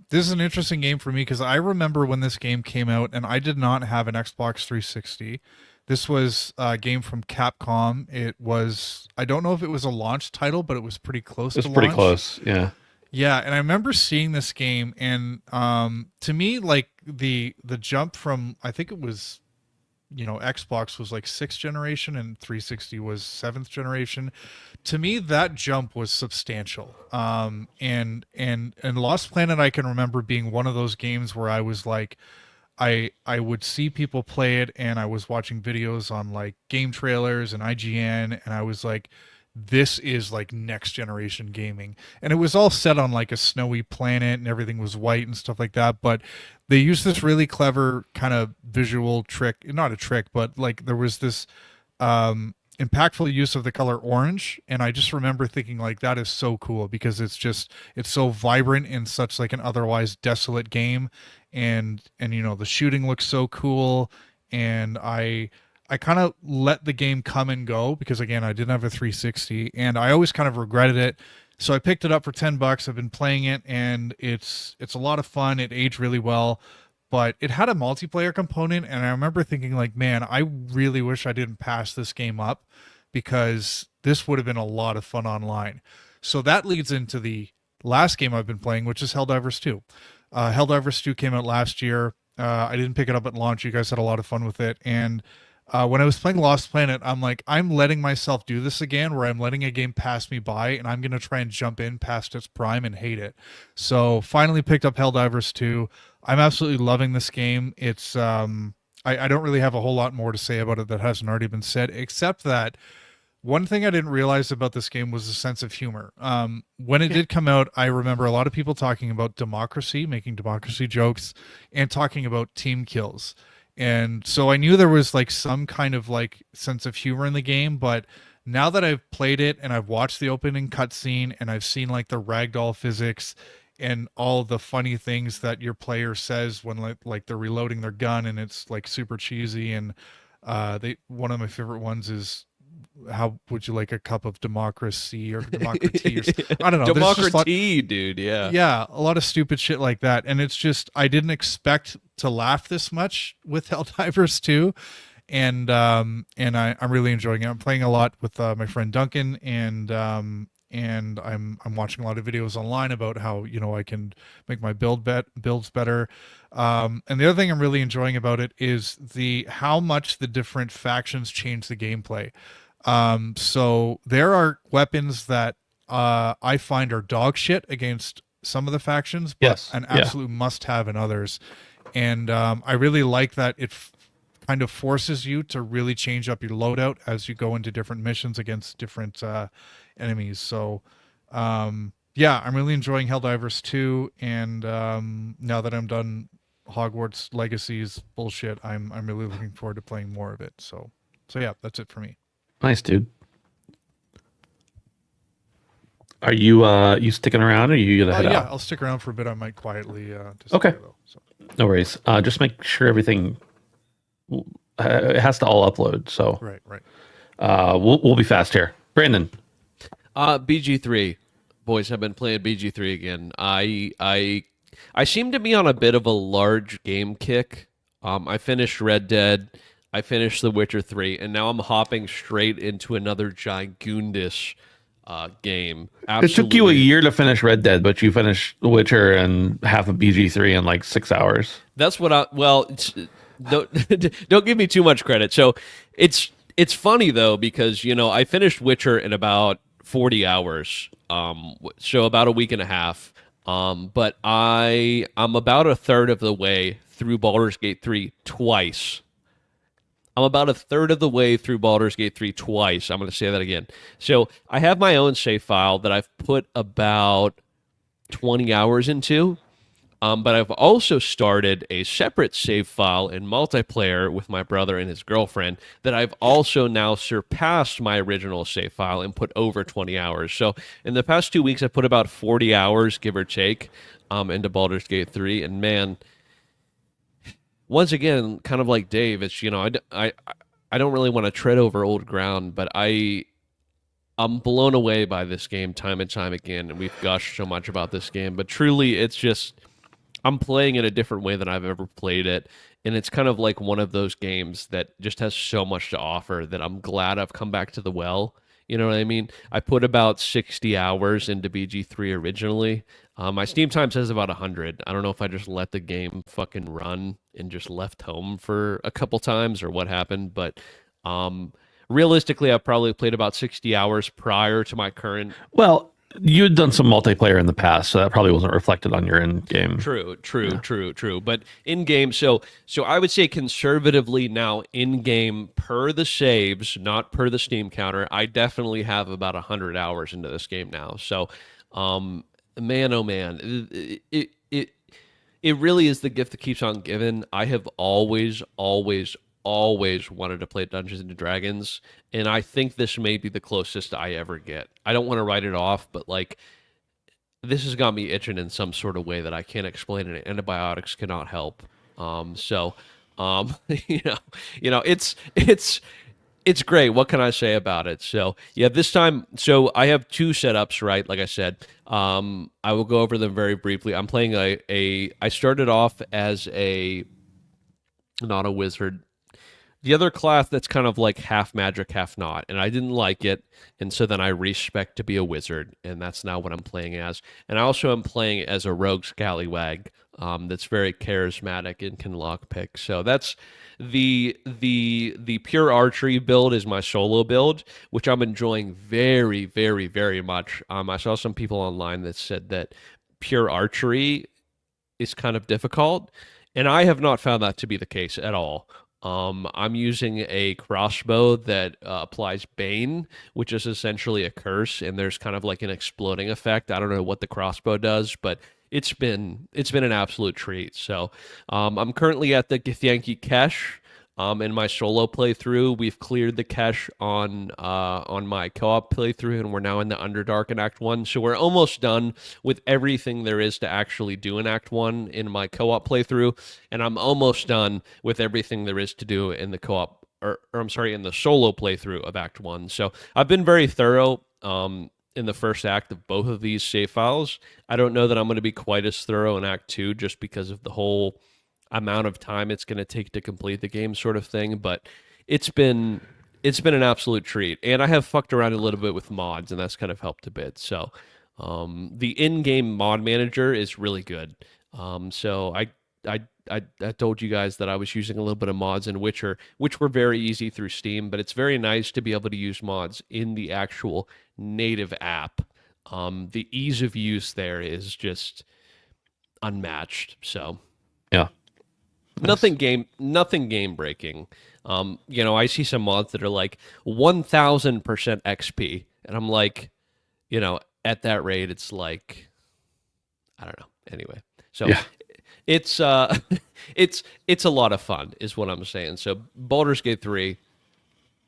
B: This is an interesting game for me because I remember when this game came out and I did not have an Xbox 360. This was a game from Capcom. It was, I don't know if it was a launch title, but it was pretty close
A: It's
B: to
A: pretty
B: launch.
A: close. Yeah.
B: Yeah, and I remember seeing this game, and to me, like the jump from, I think it was, Xbox was like 6th generation and 360 was 7th generation. To me, that jump was substantial. And Lost Planet, I can remember being one of those games where I was like, I would see people play it, and I was watching videos on like game trailers and IGN, and I was like, this is like next generation gaming. And it was all set on like a snowy planet and everything was white and stuff like that, but they used this really clever kind of visual trick, not a trick, but like there was this impactful use of the color orange, and I just remember thinking like that is so cool because it's so vibrant in such like an otherwise desolate game, and the shooting looks so cool, and I kind of let the game come and go because again, I didn't have a 360 and I always kind of regretted it. So I picked it up for $10. I've been playing it and it's a lot of fun. It aged really well, but it had a multiplayer component. And I remember thinking like, man, I really wish I didn't pass this game up because this would have been a lot of fun online. So that leads into the last game I've been playing, which is Helldivers 2. Helldivers 2 came out last year. I didn't pick it up at launch. You guys had a lot of fun with it. And when I was playing Lost Planet, I'm like, I'm letting myself do this again, where I'm letting a game pass me by, and I'm going to try and jump in past its prime and hate it. So finally picked up Helldivers 2. I'm absolutely loving this game. It's I don't really have a whole lot more to say about it that hasn't already been said, except that one thing I didn't realize about this game was the sense of humor. When it did come out, I remember a lot of people talking about democracy, making democracy jokes, and talking about team kills. And so I knew there was like some kind of like sense of humor in the game, but now that I've played it and I've watched the opening cutscene and I've seen like the ragdoll physics and all the funny things that your player says when like they're reloading their gun, and it's like super cheesy, and one of my favorite ones is, how would you like a cup of democracy or democracy or I don't know.
C: Democracy, dude. Yeah.
B: Yeah, a lot of stupid shit like that. And it's just, I didn't expect to laugh this much with Helldivers 2. And I'm really enjoying it. I'm playing a lot with my friend Duncan, and I'm watching a lot of videos online about how, I can make my builds better. And the other thing I'm really enjoying about it is how much the different factions change the gameplay. So there are weapons that I find are dog shit against some of the factions, but an absolute must-have in others. And I really like that it kind of forces you to really change up your loadout as you go into different missions against different enemies. So I'm really enjoying Helldivers 2, and now that I'm done Hogwarts Legacy's bullshit, I'm really looking forward to playing more of it. So yeah, that's it for me.
A: Nice, dude. Are you sticking around, or are you gonna head out?
B: I'll stick around for a bit. I might quietly
A: Okay.
B: though, so.
A: No worries. Just make sure everything it has to all upload. So
B: Right.
A: We'll be fast here. Brandon.
C: BG3. Boys, have been playing BG3 again. I seem to be on a bit of a large game kick. I finished Red Dead. I finished The Witcher 3, and now I'm hopping straight into another gigundous game.
A: It took you a year to finish Red Dead, but you finished The Witcher and half of BG3 in like 6 hours.
C: That's what don't give me too much credit. So it's funny though, because I finished Witcher in about 40 hours, so about a week and a half. But I'm about a third of the way through Baldur's Gate 3 twice. I'm about a third of the way through Baldur's Gate 3 twice. I'm going to say that again. So I have my own save file that I've put about 20 hours into. But I've also started a separate save file in multiplayer with my brother and his girlfriend that I've also now surpassed my original save file and put over 20 hours. So in the past 2 weeks, I put about 40 hours, give or take, into Baldur's Gate 3. And man, once again, kind of like Dave, it's, I don't really want to tread over old ground, but I'm blown away by this game time and time again. And we've gushed so much about this game, but truly it's just, I'm playing it a different way than I've ever played it. And it's kind of like one of those games that just has so much to offer that I'm glad I've come back to the well. You know what I mean? I put about 60 hours into BG3 originally. My Steam time says about 100. I don't know if I just let the game fucking run and just left home for a couple times or what happened. But realistically, I've probably played about 60 hours prior to my current...
A: Well, you had done some multiplayer in the past, so that probably wasn't reflected on your in-game.
C: True. But in-game, so I would say conservatively now in-game per the saves, not per the Steam counter, I definitely have about 100 hours into this game now. So, man, oh man, it really is the gift that keeps on giving. I have always wanted to play Dungeons and Dragons, and I think this may be the closest I ever get. I don't want to write it off, but like this has got me itching in some sort of way that I can't explain, and antibiotics cannot help. It's great. What can I say about it? So yeah, this time, so I have two setups, right? Like I said, I will go over them very briefly. I'm playing I started off as not a wizard. The other class that's kind of like half magic, half not, and I didn't like it, and so then I respec to be a wizard, and that's now what I'm playing as. And I also am playing as a rogue scallywag that's very charismatic and can lockpick. So that's the pure archery build is my solo build, which I'm enjoying very, very, very much. I saw some people online that said that pure archery is kind of difficult, and I have not found that to be the case at all. I'm using a crossbow that applies Bane, which is essentially a curse, and there's kind of like an exploding effect. I don't know what the crossbow does, but it's been an absolute treat. So I'm currently at the Githyanki Cache. In my solo playthrough, we've cleared the cache on my co-op playthrough, and we're now in the Underdark in Act 1. So we're almost done with everything there is to actually do in Act 1 in my co-op playthrough, and I'm almost done with everything there is to do in the co-op, or I'm sorry, in the solo playthrough of Act 1. So I've been very thorough in the first act of both of these save files. I don't know that I'm going to be quite as thorough in Act 2 just because of the whole amount of time it's going to take to complete the game sort of thing, but it's been an absolute treat. And I have fucked around a little bit with mods, and that's kind of helped a bit. So the in-game mod manager is really good. So I told you guys that I was using a little bit of mods in Witcher, which were very easy through Steam, but it's very nice to be able to use mods in the actual native app. The ease of use there is just unmatched. So
A: yeah.
C: Nothing game breaking. I see some mods that are like 1000% XP, and I'm like, at that rate, it's like, I don't know. Anyway, so yeah. It's a lot of fun, is what I'm saying. So Baldur's Gate 3,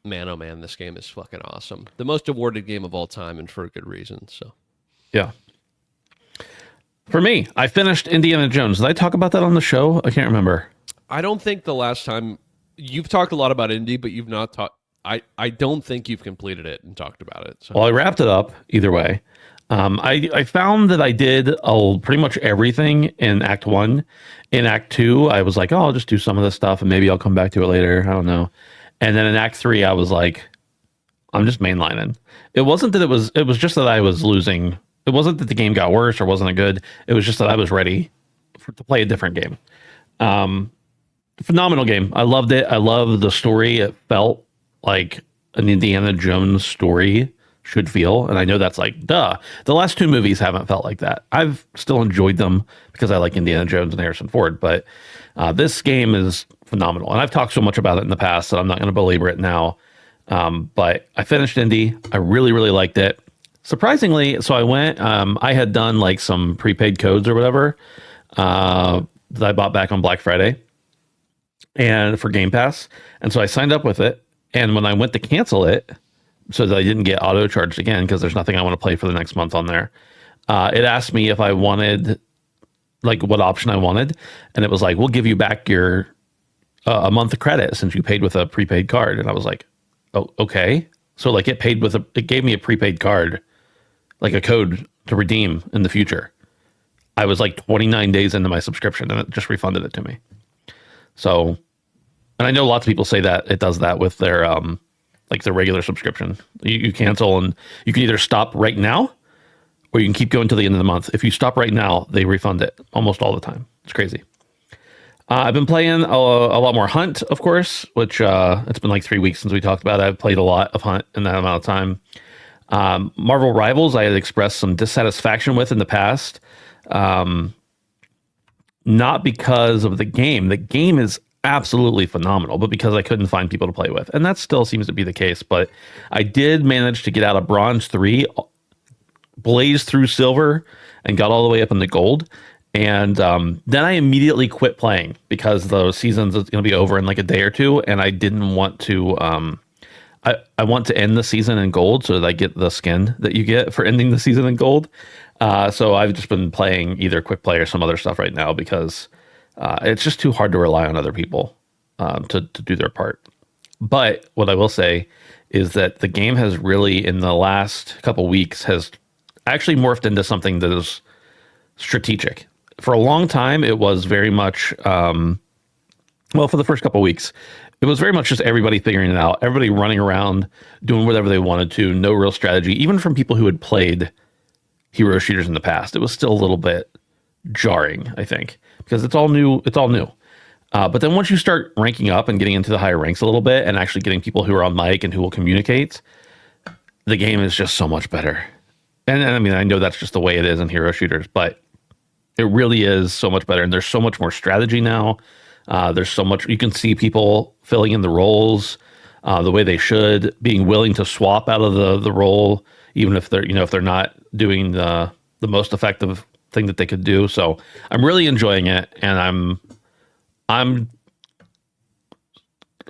C: man, oh man, this game is fucking awesome. The most awarded game of all time, and for a good reason. So
A: yeah. For me, I finished Indiana Jones. Did I talk about that on the show? I can't remember.
C: I don't think the last time you've talked a lot about Indy, but you've not talked. I don't think you've completed it and talked about it. So.
A: Well, I wrapped it up either way. I found that I did pretty much everything in Act 1. In Act 2, I was like, I'll just do some of this stuff and maybe I'll come back to it later. I don't know. And then in Act 3, I was like, I'm just mainlining. It wasn't that it was just that I was losing. It wasn't that the game got worse or wasn't good. It was just that I was ready to play a different game. Phenomenal game. I loved it. I love the story. It felt like an Indiana Jones story should feel. And I know that's like, duh. The last two movies haven't felt like that. I've still enjoyed them because I like Indiana Jones and Harrison Ford. But this game is phenomenal. And I've talked so much about it in the past that I'm not going to belabor it now. But I finished Indy. I really, really liked it. Surprisingly, so I went, I had done like some prepaid codes or whatever that I bought back on Black Friday and for Game Pass. And so I signed up with it. And when I went to cancel it, so that I didn't get auto charged again, because there's nothing I want to play for the next month on there, it asked me if I wanted, like what option I wanted. And it was like, we'll give you back your a month of credit since you paid with a prepaid card. And I was like, oh, okay. So like it gave me a prepaid card, like a code to redeem in the future. I was like 29 days into my subscription and it just refunded it to me. So, and I know lots of people say that it does that with their, like their regular subscription. You cancel and you can either stop right now or you can keep going till the end of the month. If you stop right now, they refund it almost all the time. It's crazy. I've been playing a lot more Hunt, of course, which it's been like 3 weeks since we talked about it. I've played a lot of Hunt in that amount of time. Marvel Rivals, I had expressed some dissatisfaction with in the past. Not because of the game. The game is absolutely phenomenal, but because I couldn't find people to play with. And that still seems to be the case. But I did manage to get out of Bronze 3, blazed through Silver, and got all the way up into Gold. And then I immediately quit playing because the season's going to be over in like a day or two. And I didn't want to... I want to end the season in Gold so that I get the skin that you get for ending the season in Gold. So I've just been playing either Quick Play or some other stuff right now because it's just too hard to rely on other people to do their part. But what I will say is that the game has really, in the last couple weeks, has actually morphed into something that is strategic. For a long time, it was very much, for the first couple weeks, it was very much just everybody figuring it out, everybody running around, doing whatever they wanted to, no real strategy, even from people who had played hero shooters in the past. It was still a little bit jarring, I think, because it's all new. But then once you start ranking up and getting into the higher ranks a little bit and actually getting people who are on mic and who will communicate, the game is just so much better. And I mean, I know that's just the way it is in hero shooters, but it really is so much better. And there's so much more strategy now. There's so much, you can see people filling in the roles the way they should, being willing to swap out of the role, even if they're not doing the most effective thing that they could do. So I'm really enjoying it, and I'm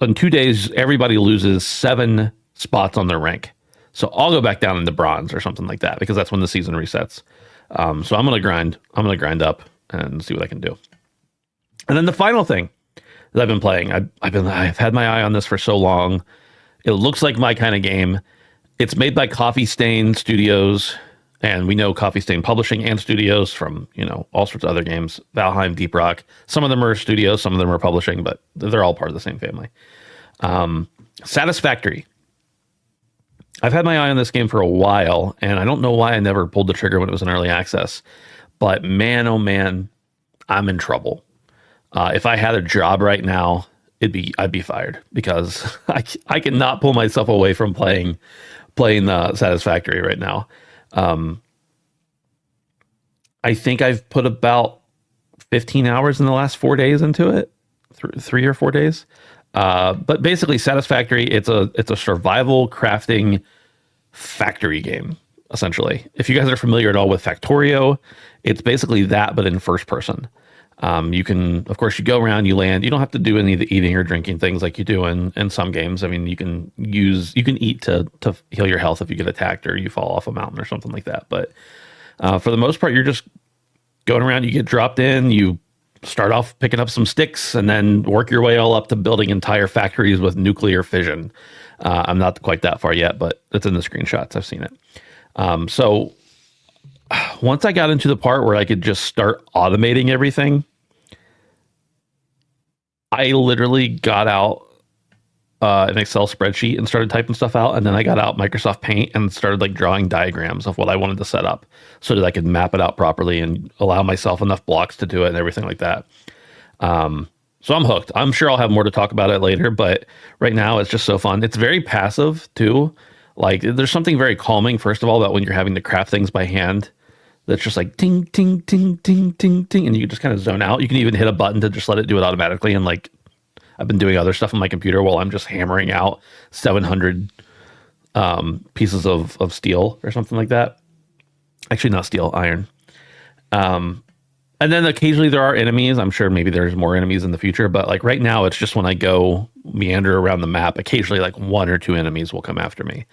A: in 2 days, everybody loses 7 spots on their rank. So I'll go back down into bronze or something like that because that's when the season resets. So I'm gonna grind up and see what I can do. And then the final thing that I've been playing, I've had my eye on this for so long. It looks like my kind of game. It's made by Coffee Stain Studios, and we know Coffee Stain Publishing and Studios from, all sorts of other games, Valheim, Deep Rock. Some of them are studios, some of them are publishing, but they're all part of the same family. Satisfactory. I've had my eye on this game for a while, and I don't know why I never pulled the trigger when it was in early access, but man, oh man, I'm in trouble. If I had a job right now, I'd be fired because I cannot pull myself away from playing Satisfactory right now. I think I've put about 15 hours in the last 4 days into it, 3 or 4 days. But basically, Satisfactory, it's a survival crafting factory game, essentially. If you guys are familiar at all with Factorio, it's basically that, but in first person. You can, of course, you go around, you land. You don't have to do any of the eating or drinking things like you do in some games. I mean, you can eat to heal your health if you get attacked or you fall off a mountain or something like that. But for the most part, you're just going around. You get dropped in. You start off picking up some sticks and then work your way all up to building entire factories with nuclear fission. I'm not quite that far yet, but it's in the screenshots. I've seen it. So once I got into the part where I could just start automating everything, I literally got out an Excel spreadsheet and started typing stuff out. And then I got out Microsoft Paint and started like drawing diagrams of what I wanted to set up so that I could map it out properly and allow myself enough blocks to do it and everything like that. So I'm hooked. I'm sure I'll have more to talk about it later, but right now it's just so fun. It's very passive too. Like there's something very calming, first of all, about when you're having to craft things by hand. That's just like ting, ting, ting, ting, ting, ting. And you just kind of zone out. You can even hit a button to just let it do it automatically. And like I've been doing other stuff on my computer while I'm just hammering out 700 pieces of steel or something like that. Actually, not steel, iron. And then occasionally there are enemies. I'm sure maybe there's more enemies in the future, but like right now, it's just when I go meander around the map, occasionally like 1 or 2 enemies will come after me.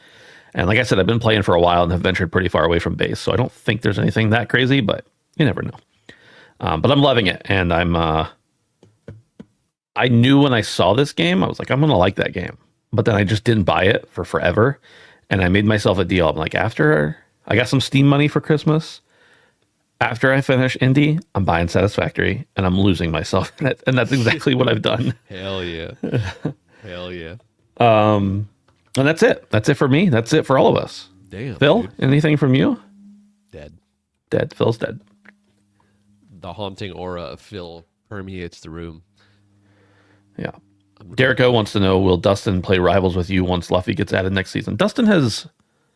A: And like I said, I've been playing for a while and have ventured pretty far away from base, so I don't think there's anything that crazy, but you never know. But I'm loving it, and I knew when I saw this game, I was like, I'm gonna like that game. But then I just didn't buy it for forever, and I made myself a deal. I'm like, after I got some Steam money for Christmas. After I finish Indie, I'm buying Satisfactory, and I'm losing myself in it. And that's exactly what I've done.
C: Hell yeah. Hell yeah.
A: And that's it. That's it for me. That's it for all of us.
C: Damn.
A: Phil,
C: Dude.
A: anything from you?
C: Dead.
A: Dead. Phil's dead.
C: The haunting aura of Phil permeates the room.
A: Yeah. Derek O wants to know, will Dustin play Rivals with you once Luffy gets added next season? Dustin has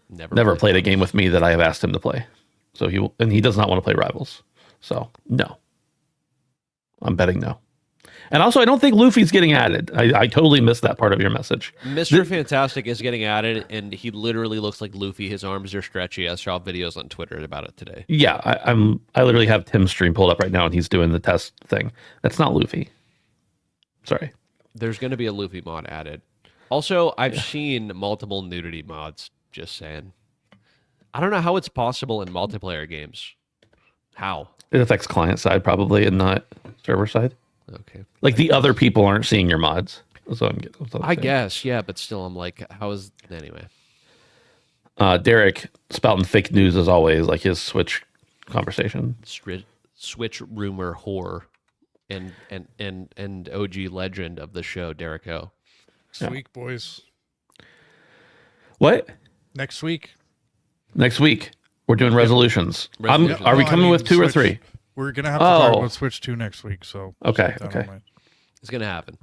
A: never played a game with me that I have asked him to play. So he does not want to play Rivals. So no. I'm betting no. And also, I don't think Luffy's getting added. I totally missed that part of your message.
C: Mr. Fantastic is getting added, and he literally looks like Luffy. His arms are stretchy. I saw videos on Twitter about it today.
A: Yeah, I literally have Tim's stream pulled up right now, and he's doing the test thing. That's not Luffy. Sorry.
C: There's going to be a Luffy mod added. Also, I've seen multiple nudity mods. Just saying. I don't know how it's possible in multiplayer games. How?
A: It affects client side probably, and not server side.
C: Okay.
A: Like the other people aren't seeing your mods. That's what I'm
C: I guess, yeah, but still, I'm like, how is anyway?
A: Derek spouting fake news as always, like his Switch conversation.
C: Switch rumor whore, and OG legend of the show, Derek O.
B: Next week, boys.
A: What?
B: Next week.
A: Next week we're doing resolutions.
C: Resolutions.
A: Are we coming with 2 or 3?
B: We're gonna have to talk about Switch 2 next week. So
A: Okay.
B: keep that
A: Okay.
B: in mind.
C: It's gonna happen.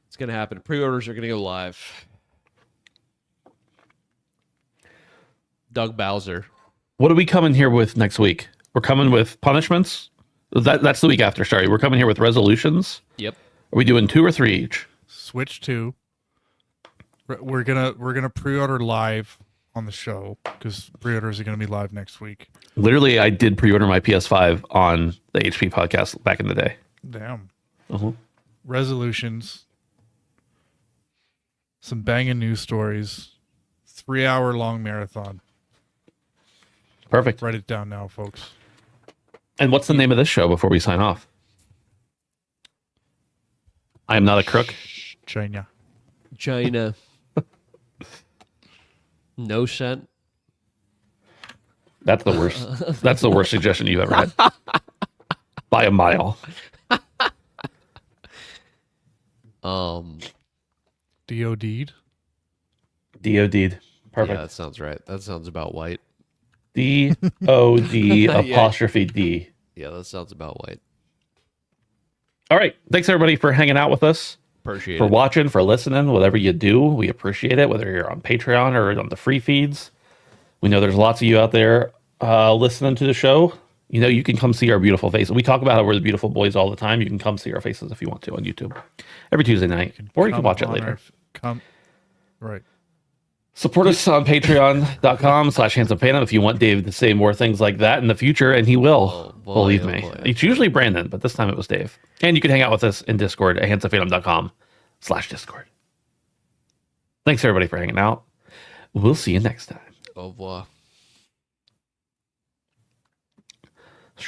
C: It's gonna happen. Pre-orders are gonna go live. Doug Bowser.
A: What are we coming here with next week? We're coming with punishments. That's the week after. Sorry, we're coming here with resolutions.
C: Yep.
A: Are we doing 2 or 3 each?
B: Switch 2. We're gonna pre-order live on the show because pre-orders are gonna be live next week.
A: Literally, I did pre-order my PS5 on the HP podcast back in the day.
B: Damn.
A: Uh-huh.
B: Resolutions. Some banging news stories. 3-hour long marathon.
A: Perfect.
B: Write it down now, folks.
A: And what's the name of this show before we sign off? I am not a crook.
B: China.
C: No scent.
A: That's the worst. That's the worst suggestion you've ever had. By a mile.
B: DOD'd.
A: DOD'd. Perfect.
C: Yeah, that sounds right. That sounds about white.
A: DOD apostrophe D.
C: Yeah, that sounds about white.
A: All right. Thanks everybody for hanging out with us.
C: Appreciate
A: For
C: it.
A: watching, for listening, whatever you do, we appreciate it. Whether you're on Patreon or on the free feeds, we know there's lots of you out there listening to the show. You know, you can come see our beautiful faces. We talk about how we're the beautiful boys all the time. You can come see our faces if you want to on YouTube every Tuesday night, or you can watch it later.
B: Right.
A: Support us on patreon.com/handsomephantom if you want Dave to say more things like that in the future, and he will, believe me.
C: boy.
A: It's usually Brandon, but this time it was Dave. And you can hang out with us in Discord at handsomephantom.com/Discord. Thanks everybody for hanging out. We'll see you next time.
C: Au revoir.